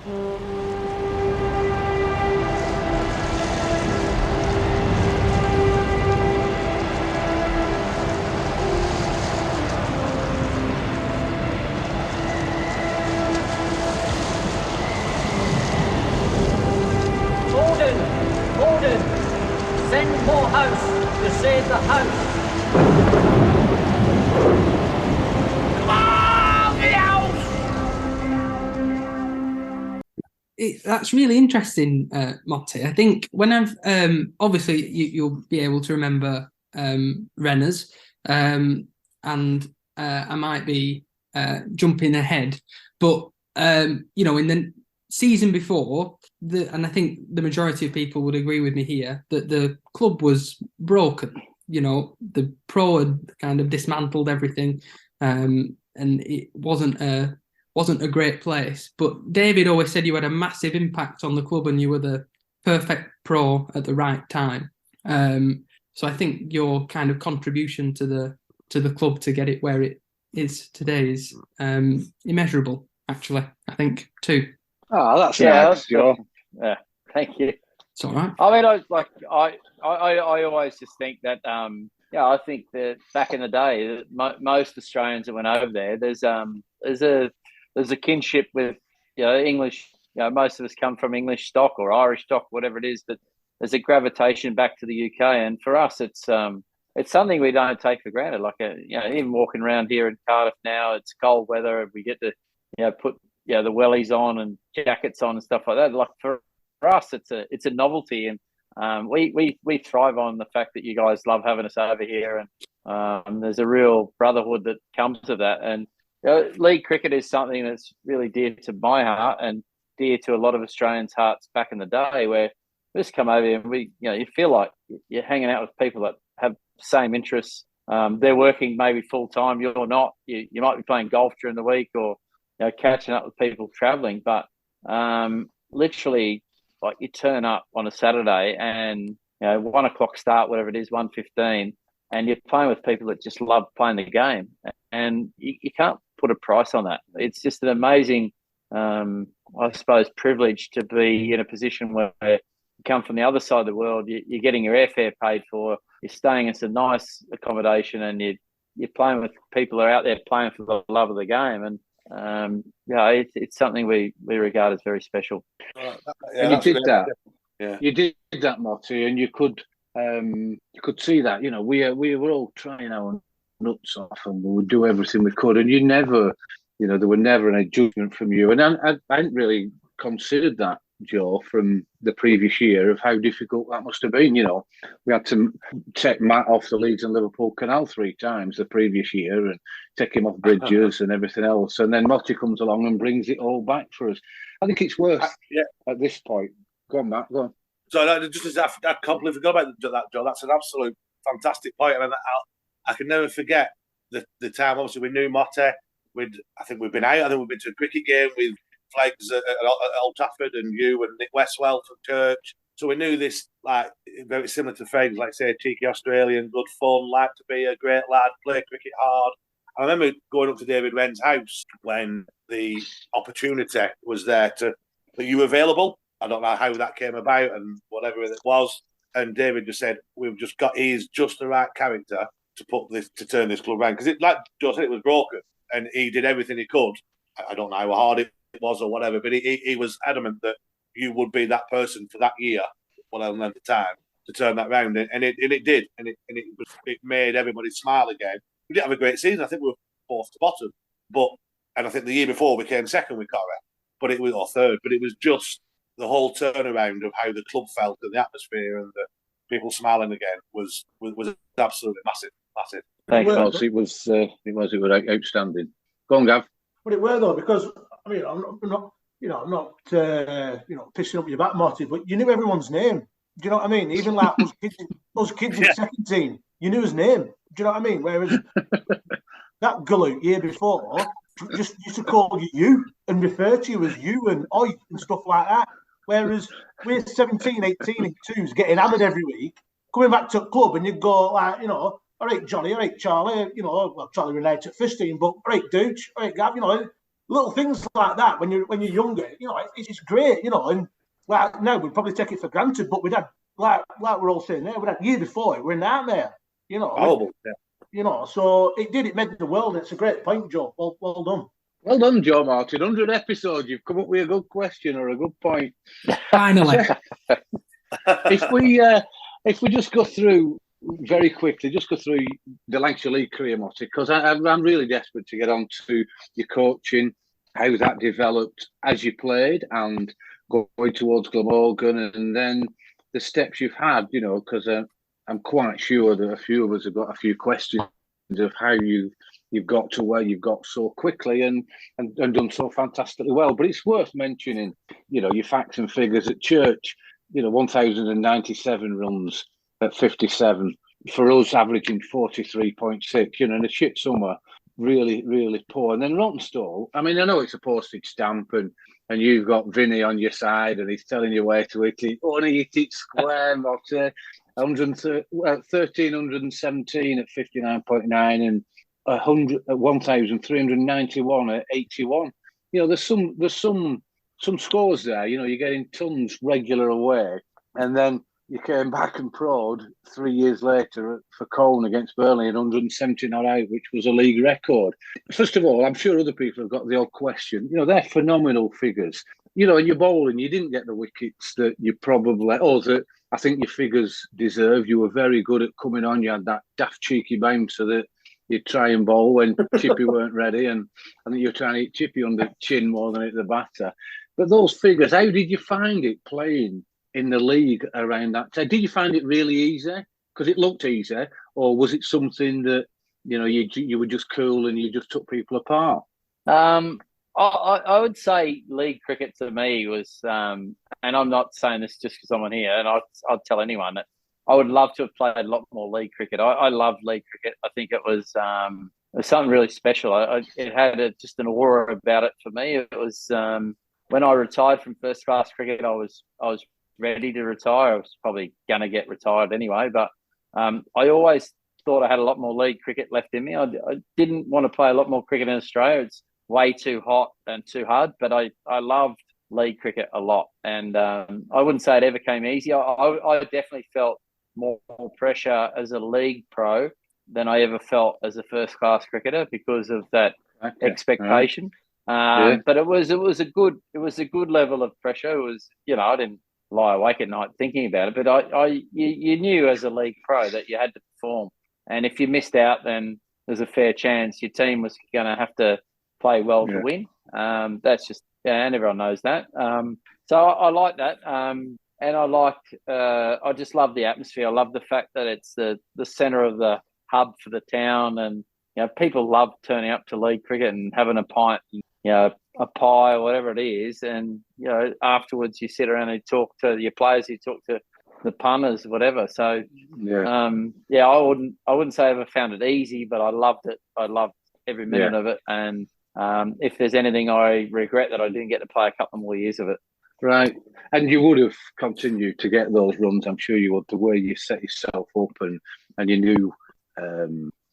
Gordon, send Moorhouse to save the house. Come on, the house! That's really interesting, Motty. I think when I've obviously you'll be able to remember Renners, and I might be jumping ahead, but in the season before, and I think the majority of people would agree with me here, that the club was broken. The Pro had kind of dismantled everything, and it wasn't a great place. But David always said you had a massive impact on the club and you were the perfect Pro at the right time. So I think your kind of contribution to the club to get it where it is today is immeasurable, actually, I think, too. Oh, that's sure. Yeah, thank you. It's all right. I mean, I always just think that I think that back in the day, most Australians that went over there, there's a kinship with English. Most of us come from English stock or Irish stock, whatever it is. But there's a gravitation back to the UK, and for us, it's something we don't take for granted. Like even walking around here in Cardiff now, it's cold weather. We get to put the wellies on and jackets on and stuff like that. Like for us, it's a novelty, and we thrive on the fact that you guys love having us over here, and there's a real brotherhood that comes of that. And league cricket is something that's really dear to my heart and dear to a lot of Australians' hearts back in the day, where we just come over here and you feel like you're hanging out with people that have the same interests. They're working maybe full time, you're not. You might be playing golf during the week or catching up with people traveling, but literally, like, you turn up on a Saturday and 1 o'clock start, whatever it is, 1:15, and you're playing with people that just love playing the game, and you can't put a price on that. It's just an amazing, I suppose, privilege to be in a position where you come from the other side of the world. You're getting your airfare paid for. You're staying in some nice accommodation, and you're playing with people that are out there playing for the love of the game. And it's something we regard as very special. And you did that. Yeah. You did that, Motty, and you could see that. We were all trying our nuts off, and we would do everything we could. And you never, there were never any judgment from you. And I hadn't really considered that, Joe, from the previous year, of how difficult that must have been. We had to take Matt off the Leeds and Liverpool Canal 3 times the previous year and take him off bridges and everything else. And then Motty comes along and brings it all back for us. I think it's worth at this point. Go on, Matt, go on. So just as I completely forgot about that, Joe, that's an absolute fantastic point. And I can never forget the time. Obviously, we knew Motty. I think we've been out. I think we've been to a cricket game with Flags at Old Trafford, and you and Nick Westwell from Church. So we knew this, like, very similar to Frags, like, say, cheeky Australian, good fun, like to be a great lad, play cricket hard. I remember going up to David Wren's house when the opportunity was there that you were available. I don't know how that came about and whatever it was. And David just said, he's just the right character to turn this club around. Because like Joe said, it was broken, and he did everything he could. I don't know how hard it was or whatever, but he was adamant that you would be that person for that year, whatever length of time, to turn that round, and it did, and it made everybody smile again. We didn't have a great season. I think we were fourth to bottom, and I think the year before we came second with Corrie, or third. But it was just the whole turnaround of how the club felt and the atmosphere and the people smiling again was absolutely massive. Thanks, Matt. It was outstanding. Go on, Gav. But it were, though, because I'm not pissing up your back, Motty, but you knew everyone's name. Do you know what I mean? Even like us kids in the second team, you knew his name. Do you know what I mean? Whereas that gullet year before just used to call you and refer to you as you and oi and stuff like that. Whereas we're 17, 18 and 2s getting hammered every week, coming back to a club and you go like, all right, Johnny, all right, Charlie, well, Charlie Renate at 15, but all right, Dooch, all right, Gav, little things like that when you're younger, it's great, and like now we'd probably take it for granted, but we'd had like we're all saying there, we'd had year before it, we're in nightmare, Horrible, so it made the world. It's a great point, Joe. Well done. Well done, Joe Martin. 100 episodes, you've come up with a good question or a good point. Finally. If we just go through very quickly, the Lancashire League career, Motty, because I'm really desperate to get on to your coaching, how that developed as you played and going towards Glamorgan, and then the steps you've had, because I'm quite sure that a few of us have got a few questions of how you've got to where you've got so quickly and done so fantastically well. But it's worth mentioning, your facts and figures at church, 1,097 runs at 57. For us, averaging 43.6, and a shit summer, really, really poor. And then Rottenstall, I mean, I know it's a postage stamp and you've got Vinny on your side and he's telling you where to hit it. Only hit it square, Mottey. 1,317 at 59.9 and 1,391 at 81. There's some scores there. You're getting tons regular away, and then you came back and pro'd 3 years later for Colne against Burnley and 170 not out, which was a league record. First of all, I'm sure other people have got the odd question. They're phenomenal figures. And you're bowling, you didn't get the wickets that you probably, that I think your figures deserve. You were very good at coming on. You had that daft cheeky bouncer that you'd try and bowl when Chippy weren't ready. And I think you were trying to hit Chippy on the chin more than hit the batter. But those figures, how did you find it playing in the league around that time? Did you find it really easy? Because it looked easy. Or was it something that, you were just cool and you just took people apart? I would say league cricket to me was, and I'm not saying this just because I'm on here, and I'd tell anyone that I would love to have played a lot more league cricket. I love league cricket. I think it was something really special. It had just an aura about it for me. It was when I retired from first class cricket, I was ready to retire. I was probably going to get retired anyway, but I always thought I had a lot more league cricket left in me. I didn't want to play a lot more cricket in Australia. It's way too hot and too hard, but I loved league cricket a lot. And I wouldn't say it ever came easy. I definitely felt more pressure as a league pro than I ever felt as a first class cricketer because of that expectation. But it was a good level of pressure. It was, I didn't lie awake at night thinking about it, but you knew as a league pro that you had to perform, and if you missed out, then there's a fair chance your team was going to have to play well to win. That's just, and everyone knows that. So I like that, and I just love the atmosphere. I love the fact that it's the centre of the hub for the town, and people love turning up to league cricket and having a pint, and, a pie or whatever it is, and afterwards you sit around and talk to your players, you talk to the punters, whatever. So I wouldn't say I ever found it easy, but I loved it. I loved every minute of it, and if there's anything I regret, that I didn't get to play a couple more years of it. Right, and you would have continued to get those runs. I'm sure you would. The way you set yourself up, and you knew.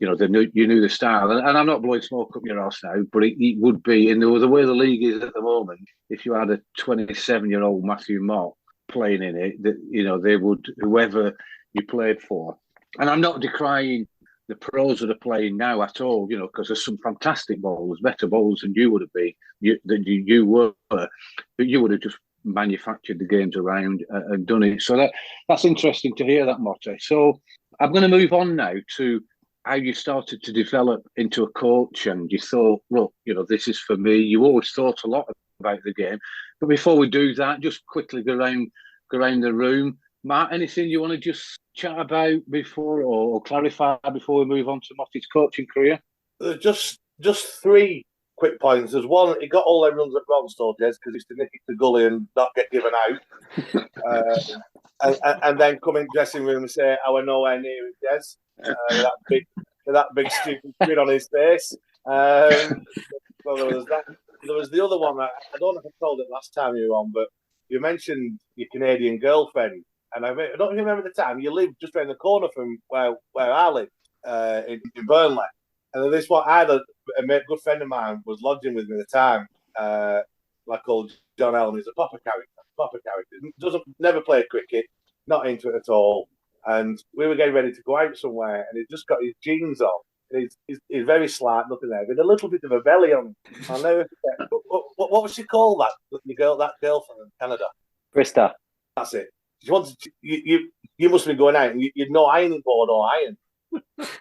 You knew the style, and I'm not blowing smoke up your arse now, but it would be in the way the league is at the moment. If you had a 27-year-old Matthew Mott playing in it, that they would, whoever you played for. And I'm not decrying the pros that are playing now at all, because there's some fantastic bowlers, better bowlers than you would have been, you were, but you would have just manufactured the games around and done it. So that's interesting to hear that, Mottey. So I'm going to move on now to how you started to develop into a coach, and you thought, look, this is for me. You always thought a lot about the game. But before we do that, just quickly go around the room. Matt, anything you want to just chat about before or clarify before we move on to Motty's coaching career? Just three quick points. There's one, he got all them runs at Rottenstall, Jez, because he used to nick it to gully and not get given out. And then come in dressing room and say, I were nowhere near it, Jez. That big stupid grin on his face. Well, there was that. There was the other one. I don't know if I told it last time you were on, but you mentioned your Canadian girlfriend, and I don't even remember the time. You lived just around the corner from where I live in Burnley, and this one I had good friend of mine was lodging with me at the time, like called John Elm. He's a proper character. Never played cricket, not into it at all. And we were getting ready to go out somewhere, and he'd just got his jeans on. He's very slight, nothing there, with a little bit of a belly on. I'll never forget. What was she called? That girl from Canada, Krista. That's it. She wanted you must be going out, and you'd no ironing board or iron.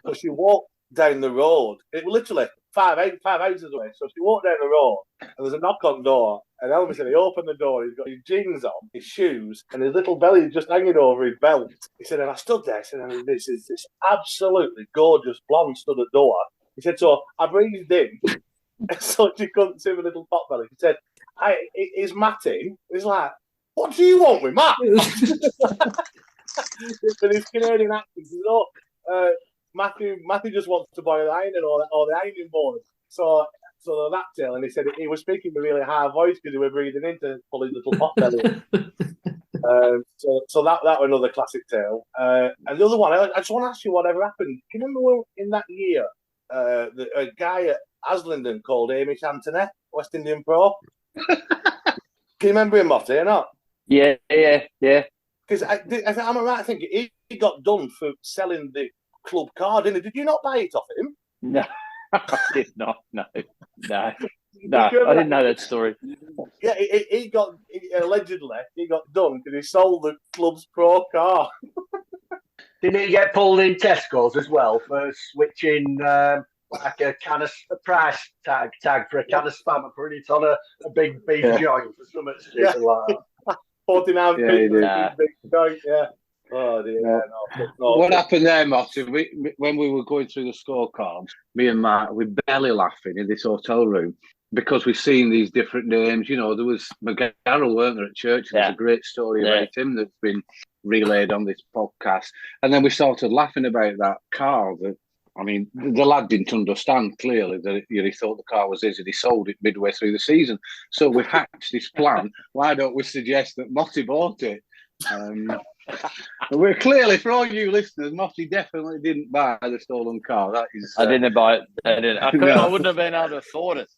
So she walked down the road. It was literally five houses away. So she walked down the road, and there's a knock on the door. And all of a sudden, he opened the door. He's got his jeans on, his shoes, and his little belly just hanging over his belt. He said, and I stood there. He said, and this absolutely gorgeous blonde stood at the door. He said, so I breathed in, so she couldn't see my little pot belly. He said, is Matt in? He's like, what do you want with Matt? With his Canadian accent, you know, Matthew just wants to buy the iron or the ironing board. So that tale, and he said he was speaking with a really high voice because he was breathing in to pull his little pot belly. So that was another classic tale. And the other one, I just want to ask you whatever happened. Do you remember in that year, a guy at Aslington called Hamish Anthony, West Indian pro? Can you remember him, Motty, or not? Yeah. Because I'm right. I think he got done for selling the club card, didn't he? Did you not buy it off him? No, I did not. No. I didn't know that story. Yeah, allegedly he got done because he sold the club's pro car. Didn't he get pulled in Tesco's as well for switching like a price tag for a can of spam and putting it on a big beef joint for something stupid like that? 49 big joint, yeah. Oh dear. No. What happened there, Motty? When we were going through the scorecards, me and Matt were barely laughing in this hotel room because we've seen these different names. You know, there was McGarrell, weren't there, at church? There's a great story about him that's been relayed on this podcast. And then we started laughing about that car. I mean, the lad didn't understand clearly that he thought the car was his and he sold it midway through the season. So we hatched this plan. Why don't we suggest that Motty bought it? We're clearly, for all you listeners, Motty definitely didn't buy the stolen car. That is, I didn't buy it. I wouldn't have been able to afford it.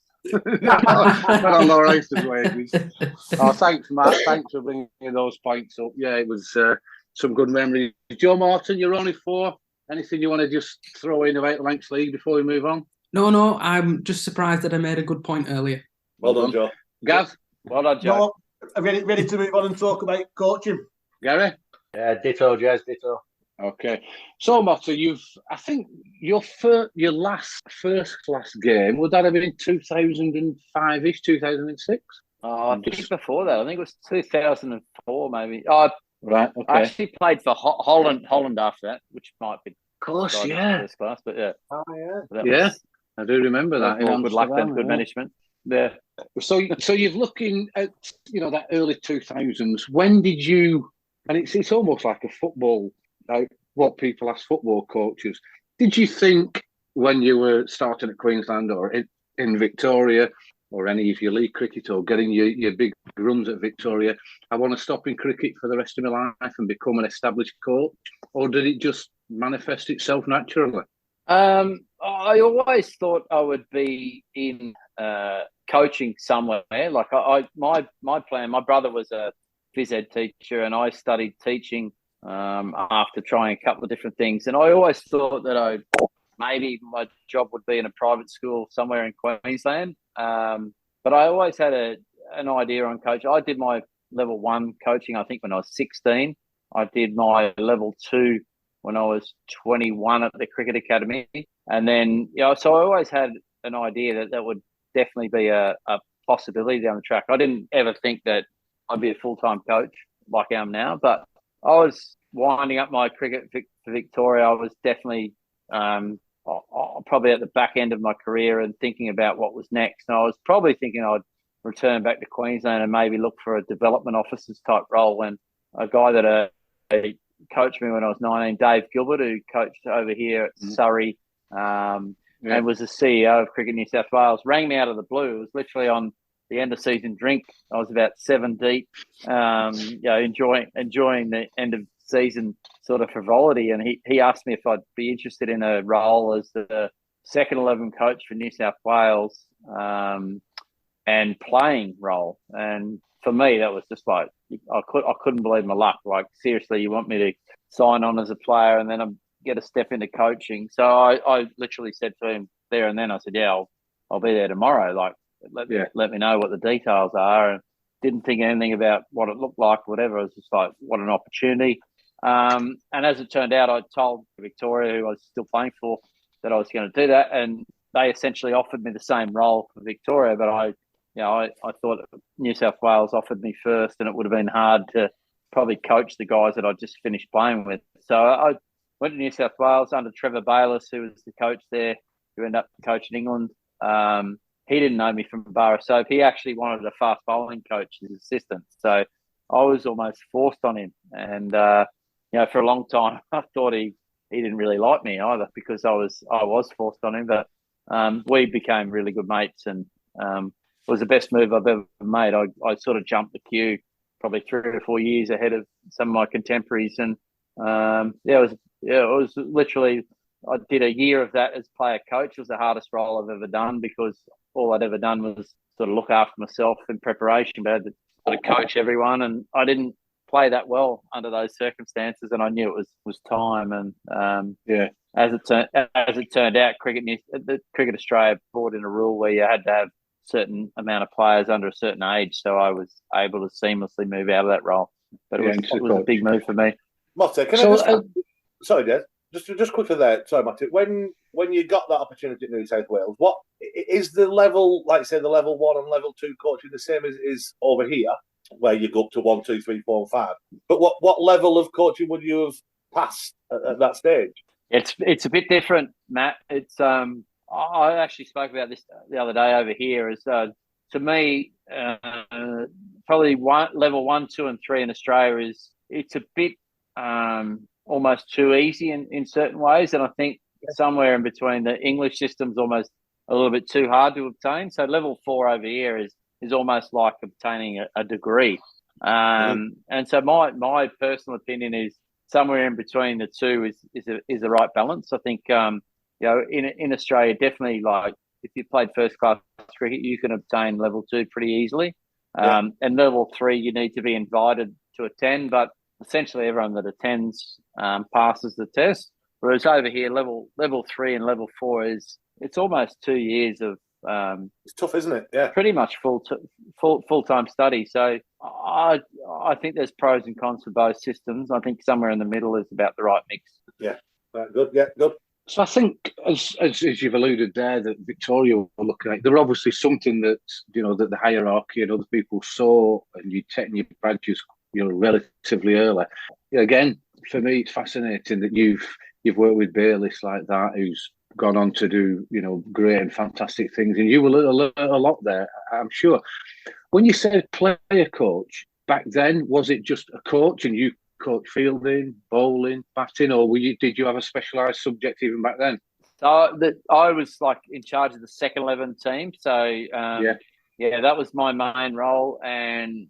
Not on Lowerhouse's wages. Oh, thanks, Matt. Thanks for bringing those points up. Yeah, it was some good memories. Joe Morton, you're only 4. Anything you want to just throw in about the Lancashire League before we move on? No. I'm just surprised that I made a good point earlier. Well done, Joe. Gav? Well done, Joe. No, I'm ready to move on and talk about coaching. Gary? Yeah, ditto, Jez, ditto. Okay. So, Motty, I think your last first class game, would that have been 2005-ish, 2006? I think before that. I think it was 2004, maybe. Oh, right, okay. I actually played for Holland after that, which might be... Of course, yeah. First class, but yeah. Oh, yeah. Yeah, I do remember that. Good luck and good management. Yeah. So you're looking at, that early 2000s. When did you... And it's almost like a football, like what people ask football coaches. Did you think when you were starting at Queensland or in Victoria or any of your league cricket or getting your big runs at Victoria, I want to stop in cricket for the rest of my life and become an established coach? Or did it just manifest itself naturally? I always thought I would be in coaching somewhere. Like my plan, my brother was a phys ed teacher and I studied teaching after trying a couple of different things. And I always thought that maybe my job would be in a private school somewhere in Queensland. But I always had an idea on coaching. I did my level 1 coaching, I think, when I was 16. I did my level 2 when I was 21 at the Cricket Academy. And then, so I always had an idea that would definitely be a possibility down the track. I didn't ever think that I'd be a full-time coach like I am now, but I was winding up my cricket for Victoria. I was definitely probably at the back end of my career and thinking about what was next. And I was probably thinking I'd return back to Queensland and maybe look for a development officer's type role. When a guy that coached me when I was 19, Dave Gilbert, who coached over here at Surrey and was the CEO of Cricket New South Wales, rang me out of the blue. It was literally on the end of season drink. I was about 7 deep, enjoying the end of season sort of frivolity. And he asked me if I'd be interested in a role as the second 11 coach for New South Wales, and playing role. And for me, that was just like, I couldn't believe my luck. Like, seriously, you want me to sign on as a player and then I get a step into coaching? So I literally said to him there and then, I said, yeah, I'll be there tomorrow. Like, let me know what the details are. And didn't think anything about what it looked like, whatever. It was just like, what an opportunity. And as it turned out, I told Victoria, who I was still playing for, that I was going to do that. And they essentially offered me the same role for Victoria, but I thought New South Wales offered me first, and it would have been hard to probably coach the guys that I just finished playing with. So I went to New South Wales under Trevor Bayliss, who was the coach there, who ended up coaching England. He didn't know me from a bar of soap. He actually wanted a fast bowling coach as assistant. So I was almost forced on him. And, for a long time, I thought he didn't really like me either, because I was forced on him. But we became really good mates, and it was the best move I've ever made. I sort of jumped the queue probably 3 or 4 years ahead of some of my contemporaries. And it was literally, I did a year of that as player coach. It was the hardest role I've ever done, because all I'd ever done was sort of look after myself in preparation, but I had to sort of coach everyone. And I didn't play that well under those circumstances, and I knew it was time. And as it turned out, Cricket Australia brought in a rule where you had to have a certain amount of players under a certain age, so I was able to seamlessly move out of that role. But it was a big move for me. Motty, sorry, Jez, just quickly there. Sorry, Motty. When you got that opportunity at New South Wales, what is the level, like say the level 1 and level 2 coaching the same as is over here, where you go up to 1, 2, 3, 4, and 5? But what level of coaching would you have passed at that stage? It's a bit different, Matt. It's I actually spoke about this the other day over here. Is to me, probably level 1, 2, and 3 in Australia it's a bit almost too easy in certain ways, and I think somewhere in between, the English system's almost a little bit too hard to obtain. So level 4 over here is almost like obtaining a degree. And so my personal opinion is somewhere in between the two is the right balance. I think in Australia, definitely, like, if you played first class cricket, you can obtain level 2 pretty easily. And level 3, you need to be invited to attend, but essentially everyone that attends passes the test. Whereas over here, level 3 and level 4 it's almost 2 years of it's tough, isn't it? Yeah, pretty much full-time study. So I think there's pros and cons for both systems. I think somewhere in the middle is about the right mix. Yeah, good. Yeah, good. So I think, as you've alluded there, that Victoria were looking at, there obviously something that that the hierarchy and other people saw, and you take your badges relatively early. Again, for me, it's fascinating that you've worked with Bayliss like that, who's gone on to do great and fantastic things, and you will learn a lot there, I'm sure. When you said player coach back then, was it just a coach and you coach fielding, bowling, batting, or did you have a specialised subject even back then? So I was like in charge of the second 11 team, so that was my main role, and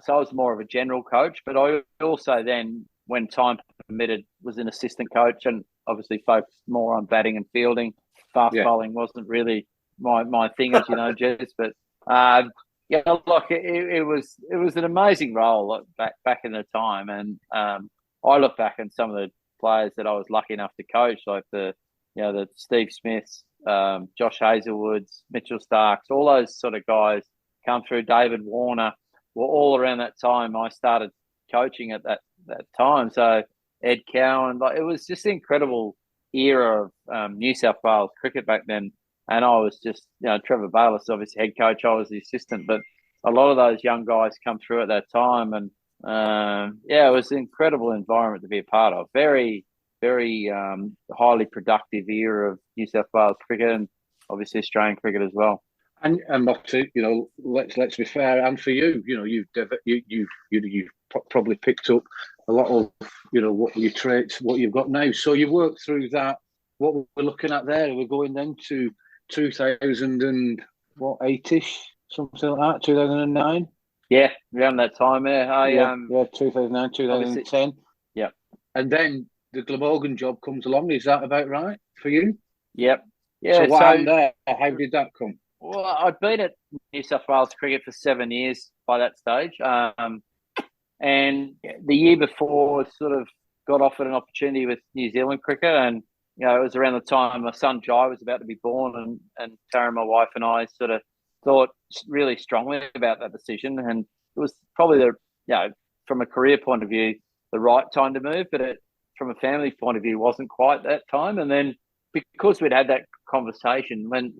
so I was more of a general coach, but I also then, when time permitted, was an assistant coach, and obviously focused more on batting and fielding. Fast bowling wasn't really my thing, as you know, Jez. But it was an amazing role back in the time, and I look back on some of the players that I was lucky enough to coach, like the Steve Smiths, Josh Hazlewoods, Mitchell Starks, all those sort of guys come through. David Warner were all around that time. I started coaching at that time, so Ed Cowan, it was just an incredible era of New South Wales cricket back then. And I was just, Trevor Bayliss, obviously head coach, I was the assistant, but a lot of those young guys come through at that time. And it was an incredible environment to be a part of. Very, very highly productive era of New South Wales cricket, and obviously Australian cricket as well. And Motty, let's be fair, and for you, you've probably picked up a lot of what your traits, what you've got now. So you worked through that. What we're looking at there, we're going then to 2008ish, something like that, 2009. Yeah, around that time. 2009, 2010. Yeah, and then the Glamorgan job comes along. Is that about right for you? Yep. Yeah. So what happened there? How did that come? Well, I'd been at New South Wales cricket for 7 years by that stage. And the year before, sort of got offered an opportunity with New Zealand cricket. And, it was around the time my son Jai was about to be born. And Tara, my wife, and I sort of thought really strongly about that decision. And it was probably from a career point of view, the right time to move. But from a family point of view, wasn't quite that time. And then because we'd had that conversation, when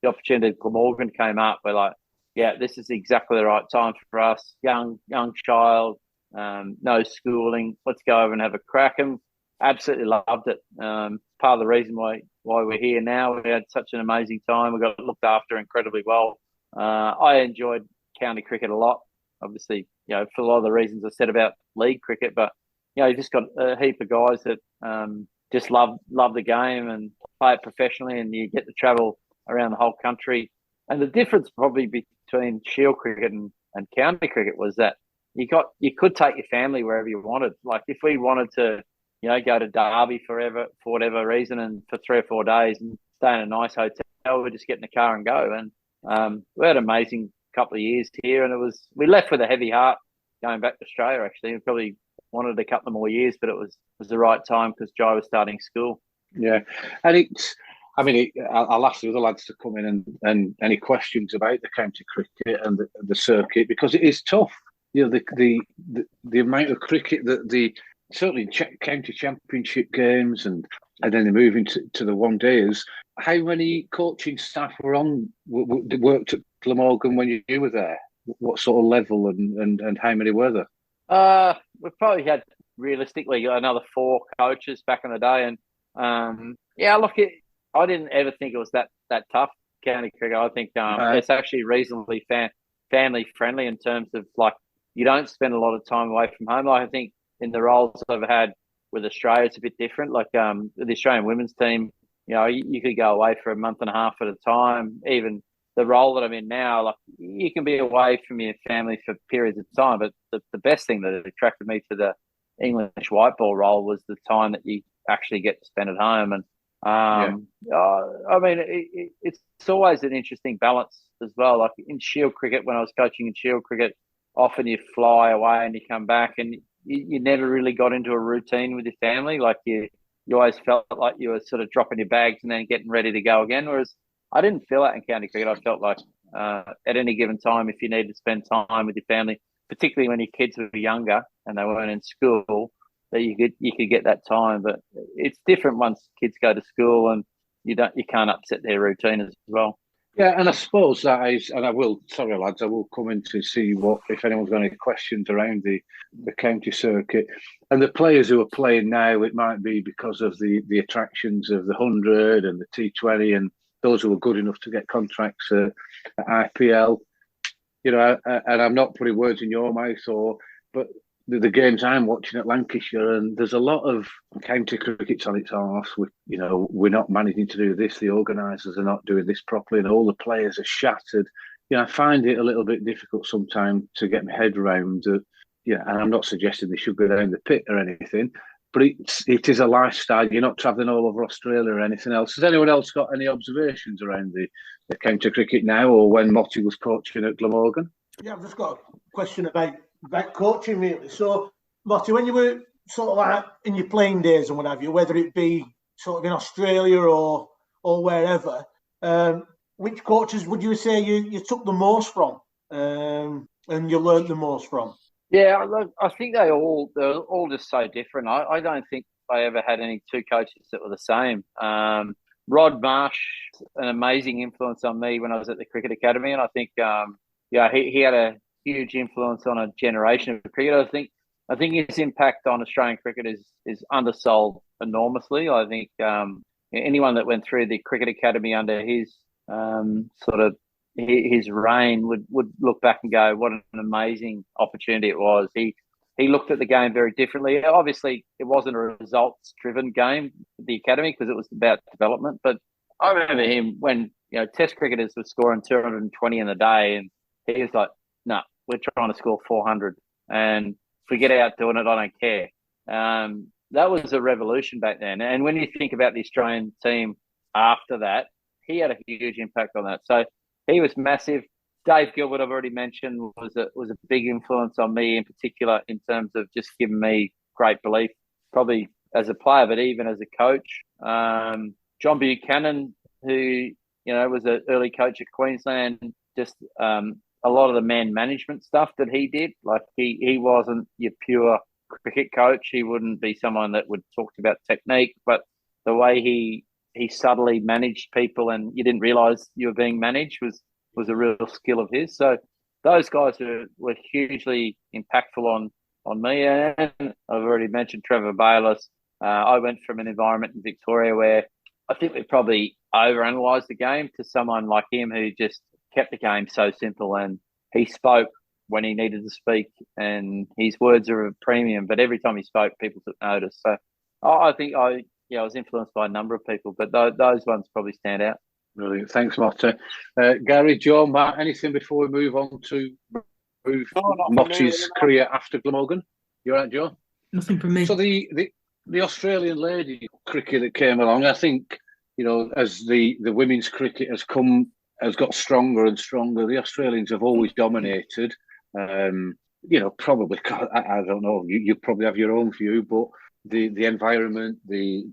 the opportunity at Glamorgan came up, we're like, yeah, this is exactly the right time for us. Young child, no schooling. Let's go over and have a crack. And absolutely loved it. Part of the reason why we're here now. We had such an amazing time. We got looked after incredibly well. I enjoyed county cricket a lot. Obviously, for a lot of the reasons I said about league cricket, but you just got a heap of guys that just love the game and play it professionally, and you get to travel around the whole country. And the difference probably between Shield cricket and county cricket was that you could take your family wherever you wanted. Like if we wanted to, go to Derby for whatever reason, and for 3 or 4 days and stay in a nice hotel, we'd just get in the car and go. And we had an amazing couple of years here, and we left with a heavy heart going back to Australia. Actually, we probably wanted a couple of more years, but it was the right time because Jai was starting school. Yeah, and I'll ask the other lads to come in and any questions about the county cricket and the circuit, because it is tough. The amount of cricket that certainly county championship games and then they move into the one days. How many coaching staff worked at Glamorgan when you were there? What sort of level and how many were there? We probably had realistically another 4 coaches back in the day, and I didn't ever think it was that tough, county cricket. I think it's actually reasonably family friendly in terms of like you don't spend a lot of time away from home. Like I think in the roles I've had with Australia, it's a bit different. Like the Australian women's team, you could go away for a month and a half at a time. Even the role that I'm in now, like you can be away from your family for periods of time. But the best thing that attracted me to the English white ball role was the time that you actually get to spend at home. And it's always an interesting balance as well. Like in Shield cricket, when I was coaching in Shield cricket, often you fly away and you come back and you never really got into a routine with your family. Like you always felt like you were sort of dropping your bags and then getting ready to go again. Whereas I didn't feel that in county cricket. I felt like at any given time, if you needed to spend time with your family, particularly when your kids were younger and they weren't in school, that you could get that time. But it's different once kids go to school and you can't upset their routine as well. Yeah, and I suppose that is, and I will come in to see if anyone's got any questions around the county circuit. And the players who are playing now, it might be because of the attractions of the 100 and the T20 and those who are good enough to get contracts at IPL. And I'm not putting words in your mouth, but the games I'm watching at Lancashire, and there's a lot of county cricket's on its arse. We're not managing to do this. The organisers are not doing this properly, and all the players are shattered. I find it a little bit difficult sometimes to get my head around. And I'm not suggesting they should go down the pit or anything, but it is a lifestyle. You're not travelling all over Australia or anything else. Has anyone else got any observations around the county cricket now, or when Motty was coaching at Glamorgan? Yeah, I've just got a question about coaching, really. So, Motty, when you were sort of like in your playing days and what have you, whether it be sort of in Australia or wherever, which coaches would you say you took the most from and you learned the most from? Yeah, I think they're all just so different. I don't think I ever had any 2 coaches that were the same. Rod Marsh, an amazing influence on me when I was at the Cricket Academy, and I think he had a huge influence on a generation of cricket. I think his impact on Australian cricket is undersold enormously. I think anyone that went through the Cricket Academy under his his reign would look back and go, what an amazing opportunity it was. He looked at the game very differently. Obviously, it wasn't a results-driven game, the academy, because it was about development. But I remember him when Test cricketers were scoring 220 in a day, and he was like, "No, we're trying to score 400, and if we get out doing it, I don't care." That was a revolution back then. And when you think about the Australian team after that, he had a huge impact on that. So he was massive. Dave Gilbert, I've already mentioned, was a big influence on me in particular in terms of just giving me great belief, probably as a player, but even as a coach. John Buchanan, who was an early coach at Queensland, just a lot of the man management stuff that he did. Like he wasn't your pure cricket coach. He wouldn't be someone that would talk about technique, but the way he subtly managed people and you didn't realise you were being managed was a real skill of his. So those guys were hugely impactful on me. And I've already mentioned Trevor Bayliss. I went from an environment in Victoria where I think we probably overanalyzed the game to someone like him who just kept the game so simple, and he spoke when he needed to speak, and his words are a premium. But every time he spoke, people took notice. So I think I was influenced by a number of people, but those ones probably stand out. Brilliant. Thanks, Motty. Gary, Joe, Matt, anything before we move on to Motty's career after Glamorgan? You all right, Joe? Nothing from me. So the Australian lady cricket that came along, I think, as the women's cricket has got stronger and stronger, the Australians have always dominated. Probably, I don't know, you probably have your own view, but the environment, the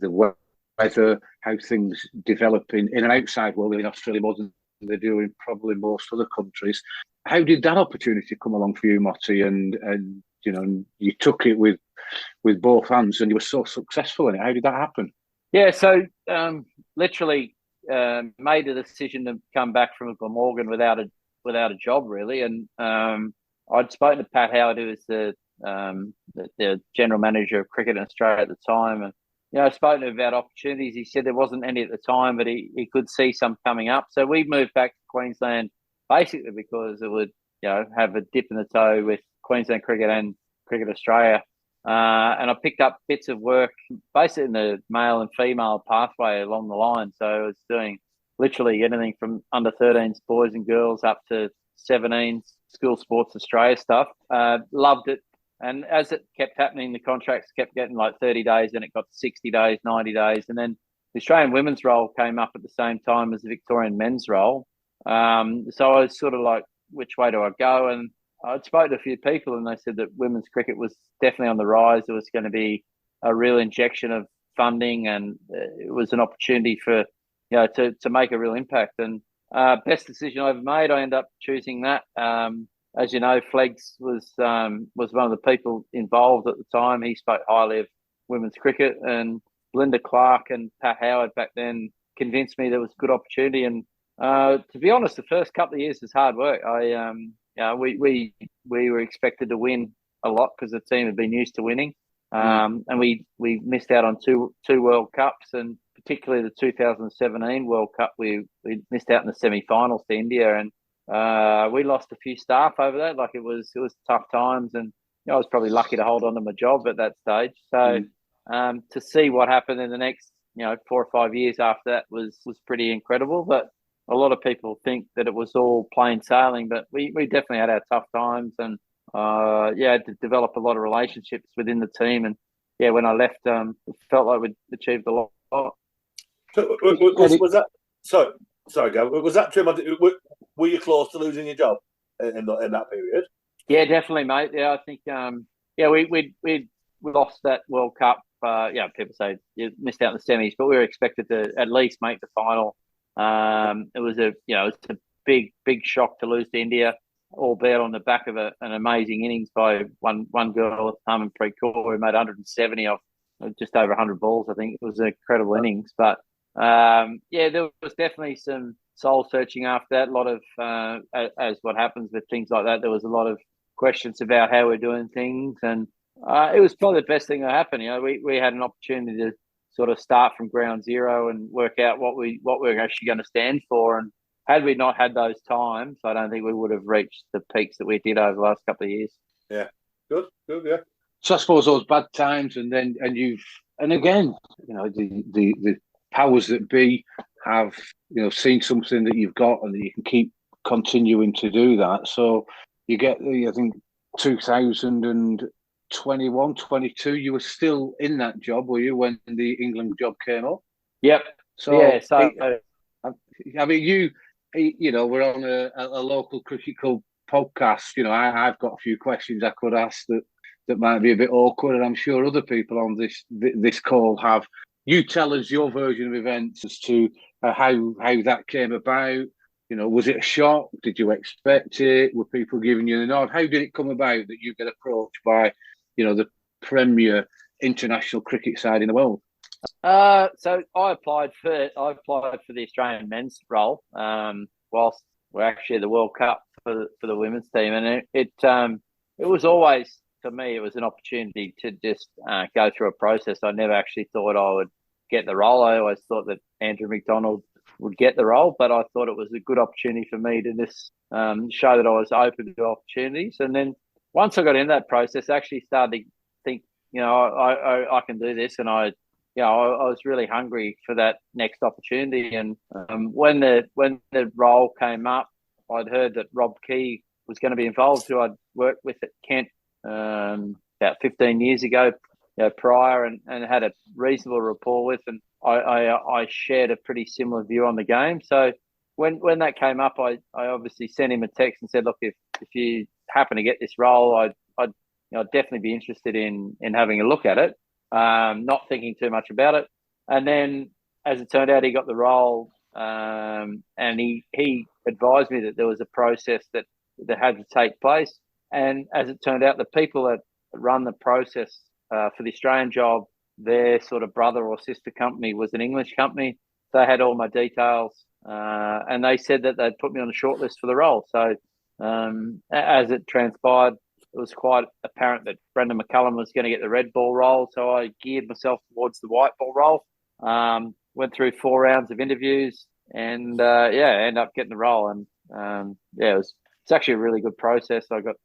weather, how things develop in an outside world in Australia more than they do in probably most other countries. How did that opportunity come along for you, Motty? And you took it with both hands, and you were so successful in it. How did that happen? Yeah, so literally made a decision to come back from Glamorgan without a job, really. And I'd spoken to Pat Howard, who was the general manager of cricket in Australia at the time, and I'd spoken to him about opportunities. He said there wasn't any at the time, but he could see some coming up. So we moved back to Queensland basically because it would have a dip in the toe with Queensland cricket and Cricket Australia. And I picked up bits of work basically in the male and female pathway along the line. So I was doing literally anything from under 13s boys and girls up to 17s school sports Australia stuff. Loved it. And as it kept happening, the contracts kept getting like 30 days, then it got 60 days, 90 days. And then the Australian women's role came up at the same time as the Victorian men's role. So I was sort of like, which way do I go? And I'd spoken to a few people and they said that women's cricket was definitely on the rise. There was going to be a real injection of funding, and it was an opportunity for, to make a real impact. And best decision I ever made, I ended up choosing that. As you know, Fleggs was one of the people involved at the time. He spoke highly of women's cricket, and Belinda Clark and Pat Howard back then convinced me there was a good opportunity. And to be honest, the first couple of years was hard work. We were expected to win a lot because the team had been used to winning, and we missed out on two World Cups, and particularly the 2017 World Cup, we missed out in the semi-finals to India, and we lost a few staff over that. Like it was tough times, and I was probably lucky to hold on to my job at that stage. So to see what happened in the next 4 or 5 years after that was pretty incredible. But a lot of people think that it was all plain sailing, but we definitely had our tough times, and had to develop a lot of relationships within the team. And when I left, it felt like we'd achieved a lot. So was that? Sorry, Gav. Was that true? Were you close to losing your job in that period? Yeah, definitely, mate. Yeah, I think we lost that World Cup. People say you missed out in the semis, but we were expected to at least make the final. It was a big shock to lose to India, albeit on the back of an amazing innings by one girl, Harmanpreet Kaur, who made 170 off just over 100 balls. I think it was an incredible innings, but there was definitely some soul searching after that. A lot of as what happens with things like that, there was a lot of questions about how we're doing things, and it was probably the best thing that happened. We had an opportunity to sort of start from ground zero and work out what we were actually going to stand for. And had we not had those times, I don't think we would have reached the peaks that we did over the last couple of years. Yeah, good, yeah. So I suppose those bad times, and again, the powers that be have seen something that you've got, and that you can keep continuing to do that. So you get I think 2021, 22, you were still in that job, were you, when the England job came up? Yep. So yeah, so I mean, you know, we're on a local cricket club podcast. You know, I've got a few questions I could ask that might be a bit awkward, and I'm sure other people on this call have. You tell us your version of events as to how that came about. You know, was it a shock? Did you expect it? Were people giving you the nod? How did it come about that you get approached by, you know, the premier international cricket side in the world? So I applied for the Australian men's role whilst we're actually at the World Cup for the women's team, and it was always, for me, it was an opportunity to just go through a process. I never actually thought I would get the role. I always thought that Andrew McDonald would get the role, but I thought it was a good opportunity for me to just show that I was open to opportunities. And then once I got in that process, I actually started to think, you know, I can do this, and I was really hungry for that next opportunity. And when the role came up, I'd heard that Rob Key was going to be involved, who I'd worked with at Kent about 15 years ago, prior, and had a reasonable rapport with, and I shared a pretty similar view on the game. So when that came up, I obviously sent him a text and said, look, if you happen to get this role, I'd definitely be interested in having a look at it. Not thinking too much about it. And then, as it turned out, he got the role, and he advised me that there was a process that had to take place. And as it turned out, the people that run the process for the Australian job, their sort of brother or sister company was an English company. They had all my details, and they said that they'd put me on a shortlist for the role. So as it transpired, it was quite apparent that Brendan McCullum was going to get the red ball role. So I geared myself towards the white ball role. Went through 4 rounds of interviews, and ended up getting the role. And it's actually a really good process. I got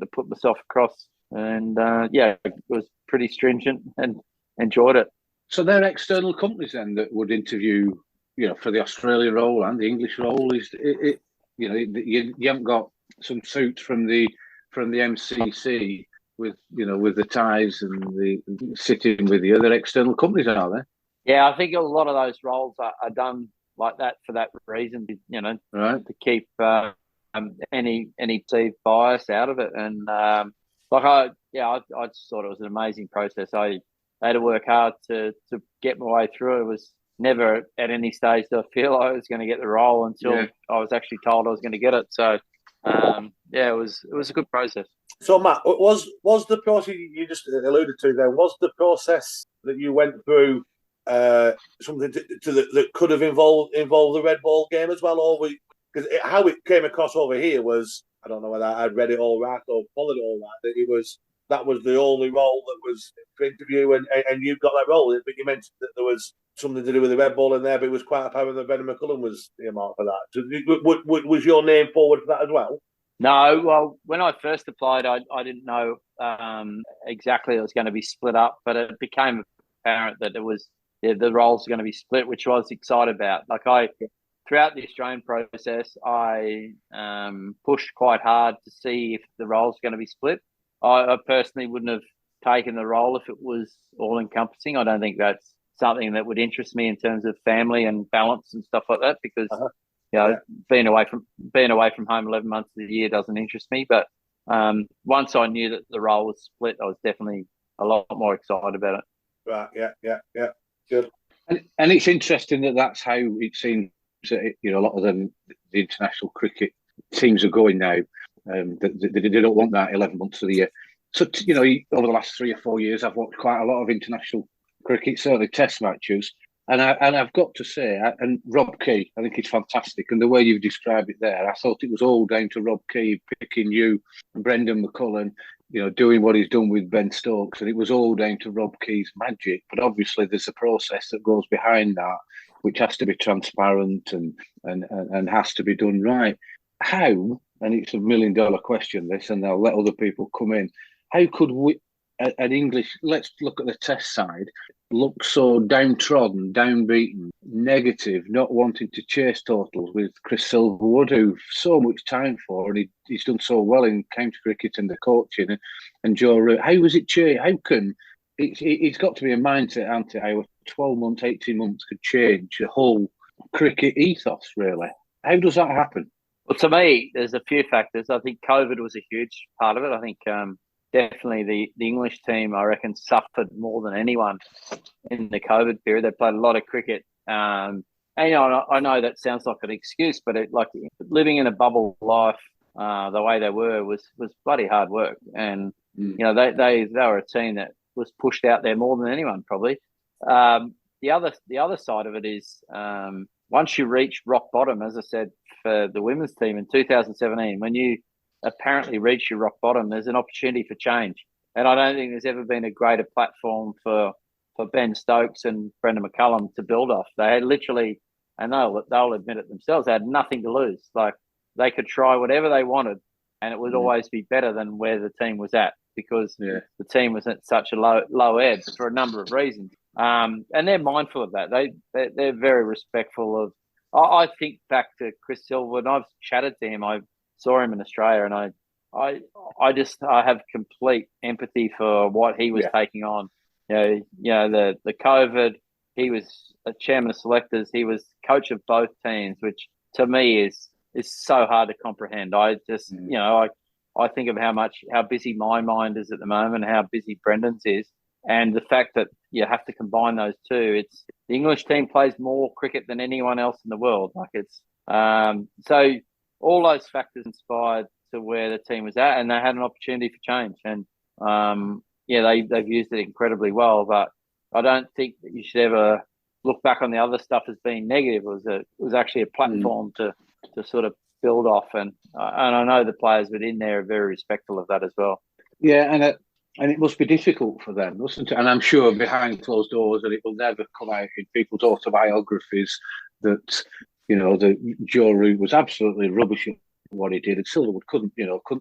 to put myself across, and it was pretty stringent and enjoyed it. So they're external companies then that would interview, you know, for the Australian role and the English role. Is it you know, you haven't got some suits from the MCC with the ties and the sitting with the other external companies, are there? Yeah, I think a lot of those roles are done like that for that reason, you know, right, to keep any perceived bias out of it. And I just thought it was an amazing process. I had to work hard to get my way through. It was never at any stage did I feel I was going to get the role until I was actually told I was going to get it. So it was a good process. So Matt, was the process you just alluded to there, was the process that you went through something that could have involved the red ball game as well, or because how it came across over here was, I don't know whether I'd read it all right or followed it all right, that was the only role that was for interview, and you got that role. But you mentioned that there was something to do with the red ball in there, but it was quite apparent that Brendan McCullum was earmarked for that. So, was your name forward for that as well? No, well, when I first applied, I didn't know exactly it was going to be split up, but it became apparent that it was the roles were going to be split, which I was excited about. Throughout the Australian process, I pushed quite hard to see if the roles were going to be split. I personally wouldn't have taken the role if it was all-encompassing. I don't think that's something that would interest me in terms of family and balance and stuff like that, because being away from home 11 months of the year doesn't interest me. But once I knew that the role was split, I was definitely a lot more excited about it. Right. Yeah. Good. And it's interesting that that's how it seems. You know, a lot of the international cricket teams are going now. They don't want that 11 months of the year. So, you know, over the last 3 or 4 years, I've watched quite a lot of international cricket, certainly Test matches, and I've got to say, and Rob Key, I think it's fantastic, and the way you've described it there, I thought it was all down to Rob Key picking you and Brendan McCullum, you know, doing what he's done with Ben Stokes, and it was all down to Rob Key's magic. But obviously, there's a process that goes behind that, which has to be transparent and has to be done right. How? And it's $1 million question, this, and I'll let other people come in. How could we, an English, let's look at the Test side, look so downtrodden, downbeaten, negative, not wanting to chase totals with Chris Silverwood, who so much time for, and he's done so well in county cricket and the coaching, and Joe Root. How was it changed? How can it's got to be a mindset, hasn't it? How 12 months, 18 months could change the whole cricket ethos, really. How does that happen? Well, to me, there's a few factors. I think COVID was a huge part of it. I think definitely the English team, I reckon, suffered more than anyone in the COVID period. They played a lot of cricket. And, I know that sounds like an excuse, but living in a bubble life the way they were was bloody hard work. And, they were a team that was pushed out there more than anyone, probably. The other side of it is once you reach rock bottom, as I said, for the women's team in 2017, when you apparently reach your rock bottom, there's an opportunity for change. And I don't think there's ever been a greater platform for Ben Stokes and Brenda McCullum to build off. They had literally, and they'll admit it themselves, they had nothing to lose. Like, they could try whatever they wanted, and it would always be better than where the team was at, because the team was at such a low ebb for a number of reasons. And they're mindful of that. They're very respectful of. I think back to Chris Silver, when I've chatted to him, I saw him in Australia, and I have complete empathy for what he was taking on. The COVID. He was a chairman of selectors. He was coach of both teams, which to me is so hard to comprehend. I just I think of how busy my mind is at the moment, how busy Brendan's is, and the fact that you have to combine those two. It's the English team plays more cricket than anyone else in the world. So all those factors inspired to where the team was at, and they had an opportunity for change. And they've used it incredibly well. But I don't think that you should ever look back on the other stuff as being negative. It was actually a platform to sort of build off, and I know the players within there are very respectful of that as well. Yeah, and it must be difficult for them, mustn't it? And I'm sure behind closed doors, and it will never come out in people's autobiographies that that Joe Root was absolutely rubbish at what he did, and Silverwood couldn't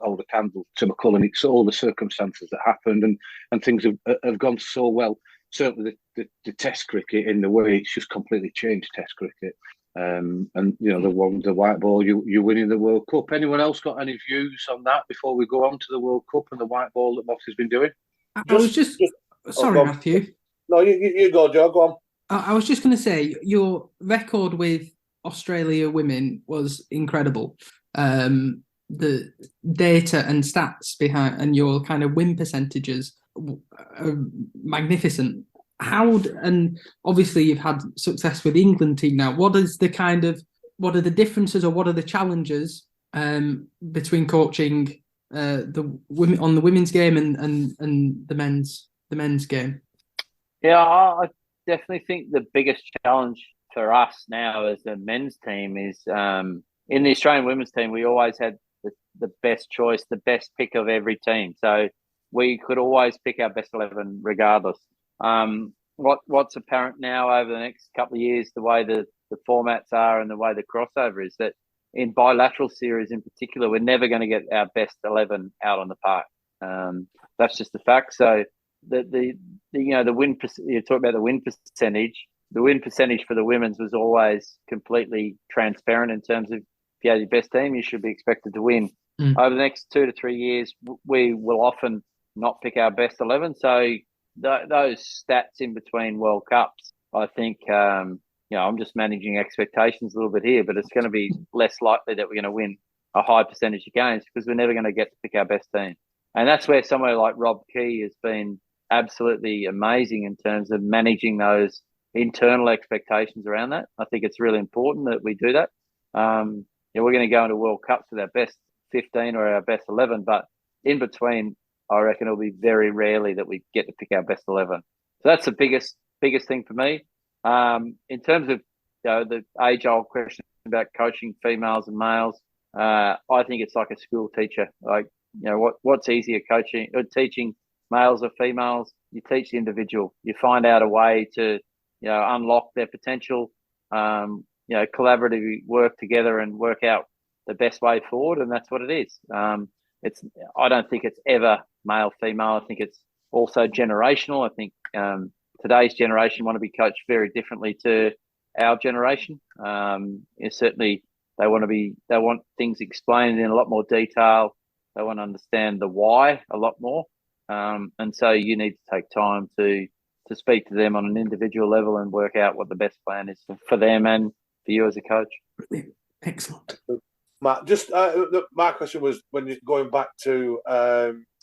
hold a candle to McCullum. It's all the circumstances that happened, and things have gone so well. Certainly the Test cricket, in the way it's just completely changed Test cricket. And the white ball, you're winning the World Cup. Anyone else got any views on that before we go on to the World Cup and the white ball that Motty's been doing? Sorry, Matthew. No, you go, Joe. Go on. I was just going to say, your record with Australia women was incredible. The data and stats behind, and your kind of win percentages are magnificent. And obviously you've had success with the England team now. What are the differences, or what are the challenges between coaching the women on the women's game and the men's game? Yeah, I definitely think the biggest challenge for us now as the men's team is in the Australian women's team, we always had the best choice, the best pick of every team. So we could always pick our best 11 regardless. What's apparent now over the next couple of years, the way the formats are and the way the crossover is, that in bilateral series in particular, we're never going to get our best 11 out on the park. That's just a fact. So the win, you talk about the win percentage. The win percentage for the women's was always completely transparent in terms of, if you had your best team, you should be expected to win. Over the next 2 to 3 years, we will often not pick our best 11. So those stats in between World Cups, I think, I'm just managing expectations a little bit here, but it's going to be less likely that we're going to win a high percentage of games, because we're never going to get to pick our best team. And that's where somewhere like Rob Key has been absolutely amazing in terms of managing those internal expectations around that. I think it's really important that we do that. We're going to go into World Cups with our best 15 or our best 11, but in between, I reckon it'll be very rarely that we get to pick our best 11. So that's the biggest thing for me. In terms of the age-old question about coaching females and males, I think it's like a school teacher. Like, what's easier, coaching or teaching males or females? You teach the individual. You find out a way to unlock their potential. Collaboratively work together and work out the best way forward, and that's what it is. I don't think it's ever male, female. I think it's also generational. I think today's generation want to be coached very differently to our generation. Certainly, they want things explained in a lot more detail. They want to understand the why a lot more. and so you need to take time to speak to them on an individual level and work out what the best plan is for them and for you as a coach. Excellent. Matt, just my question was when you're going back to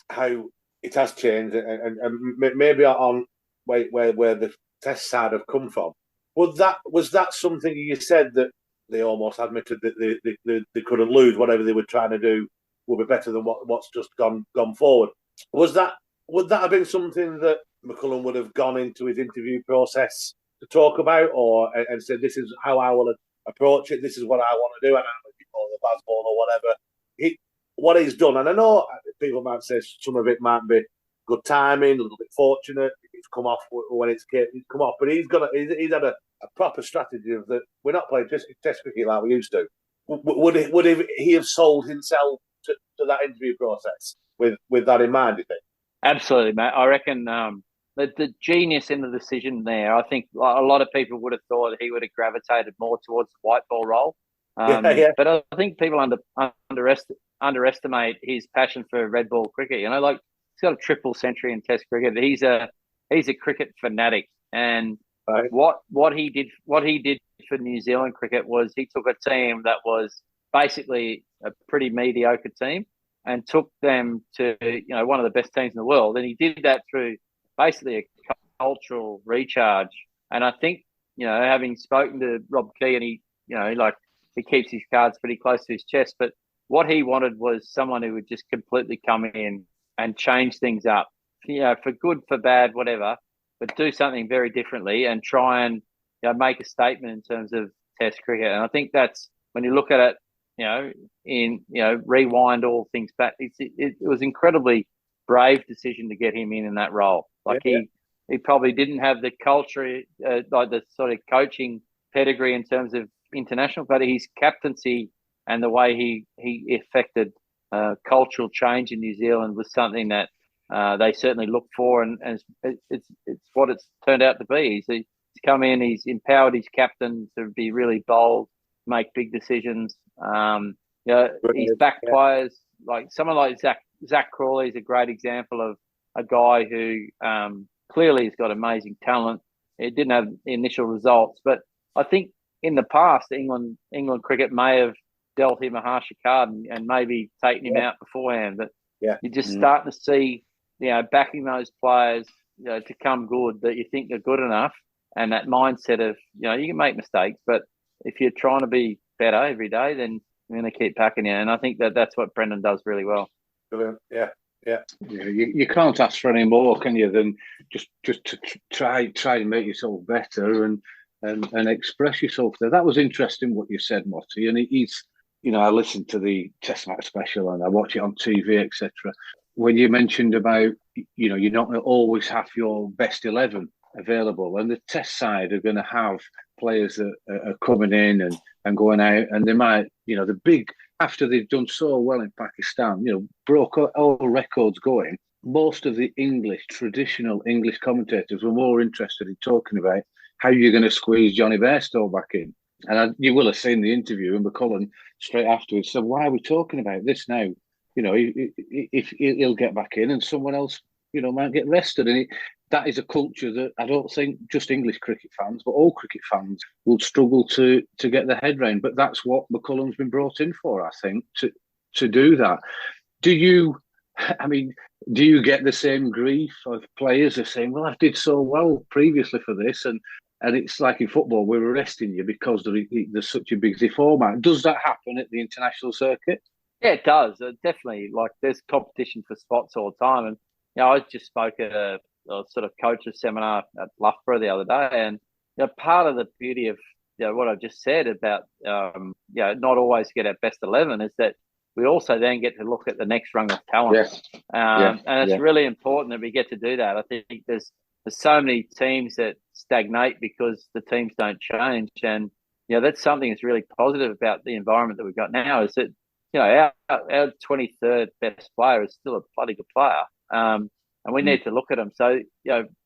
how it has changed and maybe on where the test side have come from. Was that something you said that they almost admitted that they couldn't lose, whatever they were trying to do will be better than what's just gone forward? Would that have been something that McCullum would have gone into his interview process to talk about, and said, this is how I will approach it, this is what I want to do, and I don't know if you call it the baseball or whatever. What he's done, and I know people might say some of it might be good timing, a little bit fortunate, it's come off when it's come off, but he's had a proper strategy of that we're not playing test cricket like we used to. Would he have sold himself to that interview process with that in mind, do you think? Absolutely, mate. I reckon the genius in the decision there, I think a lot of people would have thought he would have gravitated more towards the white ball role. But I think people underestimate his passion for red ball cricket. You know, like he's got a triple century in Test cricket. He's a cricket fanatic, and right. what he did for New Zealand cricket was he took a team that was basically a pretty mediocre team and took them to one of the best teams in the world, and he did that through basically a cultural recharge. And I think having spoken to Rob Key, and he keeps his cards pretty close to his chest, but what he wanted was someone who would just completely come in and change things up, for good, for bad, whatever, but do something very differently and try and make a statement in terms of Test cricket. And I think that's when you look at it, rewind all things back. It was incredibly brave decision to get him in that role. Like he probably didn't have the culture, like the sort of coaching pedigree in terms of international, but his captaincy and the way he affected cultural change in New Zealand was something that they certainly looked for, and it's what it's turned out to be. He's come in, he's empowered his captain to be really bold, make big decisions. He's backed players like someone like Zach Crawley is a great example of a guy who clearly has got amazing talent. It didn't have the initial results, but I think in the past, England cricket may have dealt him a harsher card and maybe taken him out beforehand. But you're just starting to see, backing those players, to come good, that you think are good enough, and that mindset of, you can make mistakes, but if you're trying to be better every day, then you're going to keep packing you. And I think that's what Brendan does really well. Brilliant. Yeah. You can't ask for any more, can you, than just to try and make yourself better and express yourself there. That was interesting what you said, Motty. And he's, I listened to the Test match special and I watch it on TV, etc. When you mentioned about, you're not going to always have your best 11 available, and the Test side are going to have players that are coming in and going out, and they might, the big, after they've done so well in Pakistan, broke all records going. Most of the traditional English commentators were more interested in talking about how you're going to squeeze Johnny Bairstow back in. And you will have seen the interview, and McCullum straight afterwards said, why are we talking about this now? If he'll get back in and someone else, might get rested. And that is a culture that I don't think just English cricket fans, but all cricket fans will struggle to get their head round. But that's what McCullum's been brought in for, I think, to do that. Do you get the same grief of players are saying, well, I did so well previously for this, and it's like in football, we're arresting you because there's such a busy format. Does that happen at the international circuit? Yeah, it does. Definitely. Like, there's competition for spots all the time. And, I just spoke at a sort of coaches seminar at Loughborough the other day. And, part of the beauty of, what I just said about, not always get our best 11 is that we also then get to look at the next rung of talent. Yes. And it's really important that we get to do that. I think there's so many teams that stagnate because the teams don't change. And, that's something that's really positive about the environment that we've got now, is that, our 23rd best player is still a bloody good player. And we need to look at them. So,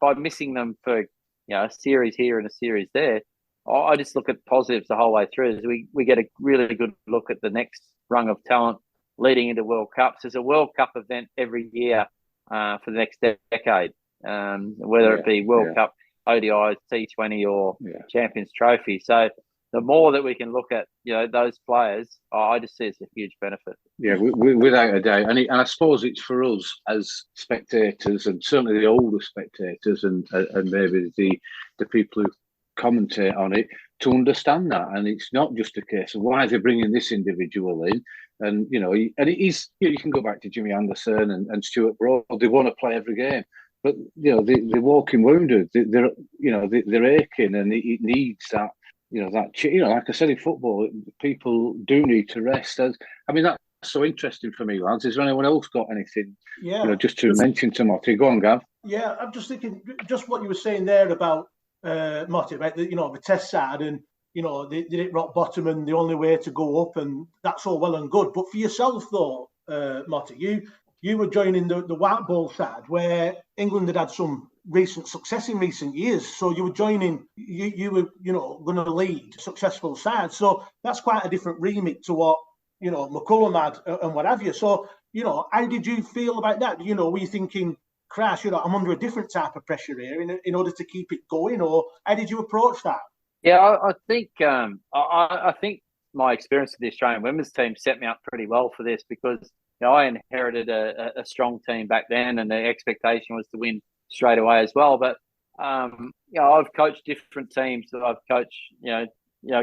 by missing them for, a series here and a series there, I just look at positives the whole way through. As we get a really good look at the next rung of talent leading into World Cups. There's a World Cup event every year for the next decade, whether it be World Cup, ODI, T20, or Champions Trophy. So the more that we can look at, those players, I just see it's a huge benefit. Yeah, without a doubt. And I suppose it's for us as spectators, and certainly the older spectators, and maybe the people who commentate on it, to understand that. And it's not just a case of why are they bringing this individual in. And, and it is, you can go back to Jimmy Anderson and Stuart Broad. They want to play every game. But, they're walking wounded. They're aching, and it needs that. Like I said in football, people do need to rest. That's so interesting for me, lads. Is there anyone else got anything? Yeah. Just to mention to Motty. Go on, Gav. Yeah, I'm just thinking, just what you were saying there about Motty, about the Test side, and they hit rock bottom, and the only way to go up, and that's all well and good. But for yourself, though, Motty, you were joining the white ball side, where England had some recent success in recent years. So you were joining, you were, going to lead successful sides. So that's quite a different remit to what, McCullum had and what have you. So, how did you feel about that? Were you thinking, crash, I'm under a different type of pressure here in order to keep it going, or how did you approach that? Yeah, I think I think my experience with the Australian women's team set me up pretty well for this, because I inherited a strong team back then, and the expectation was to win straight away as well. But I've coached different teams. That I've coached,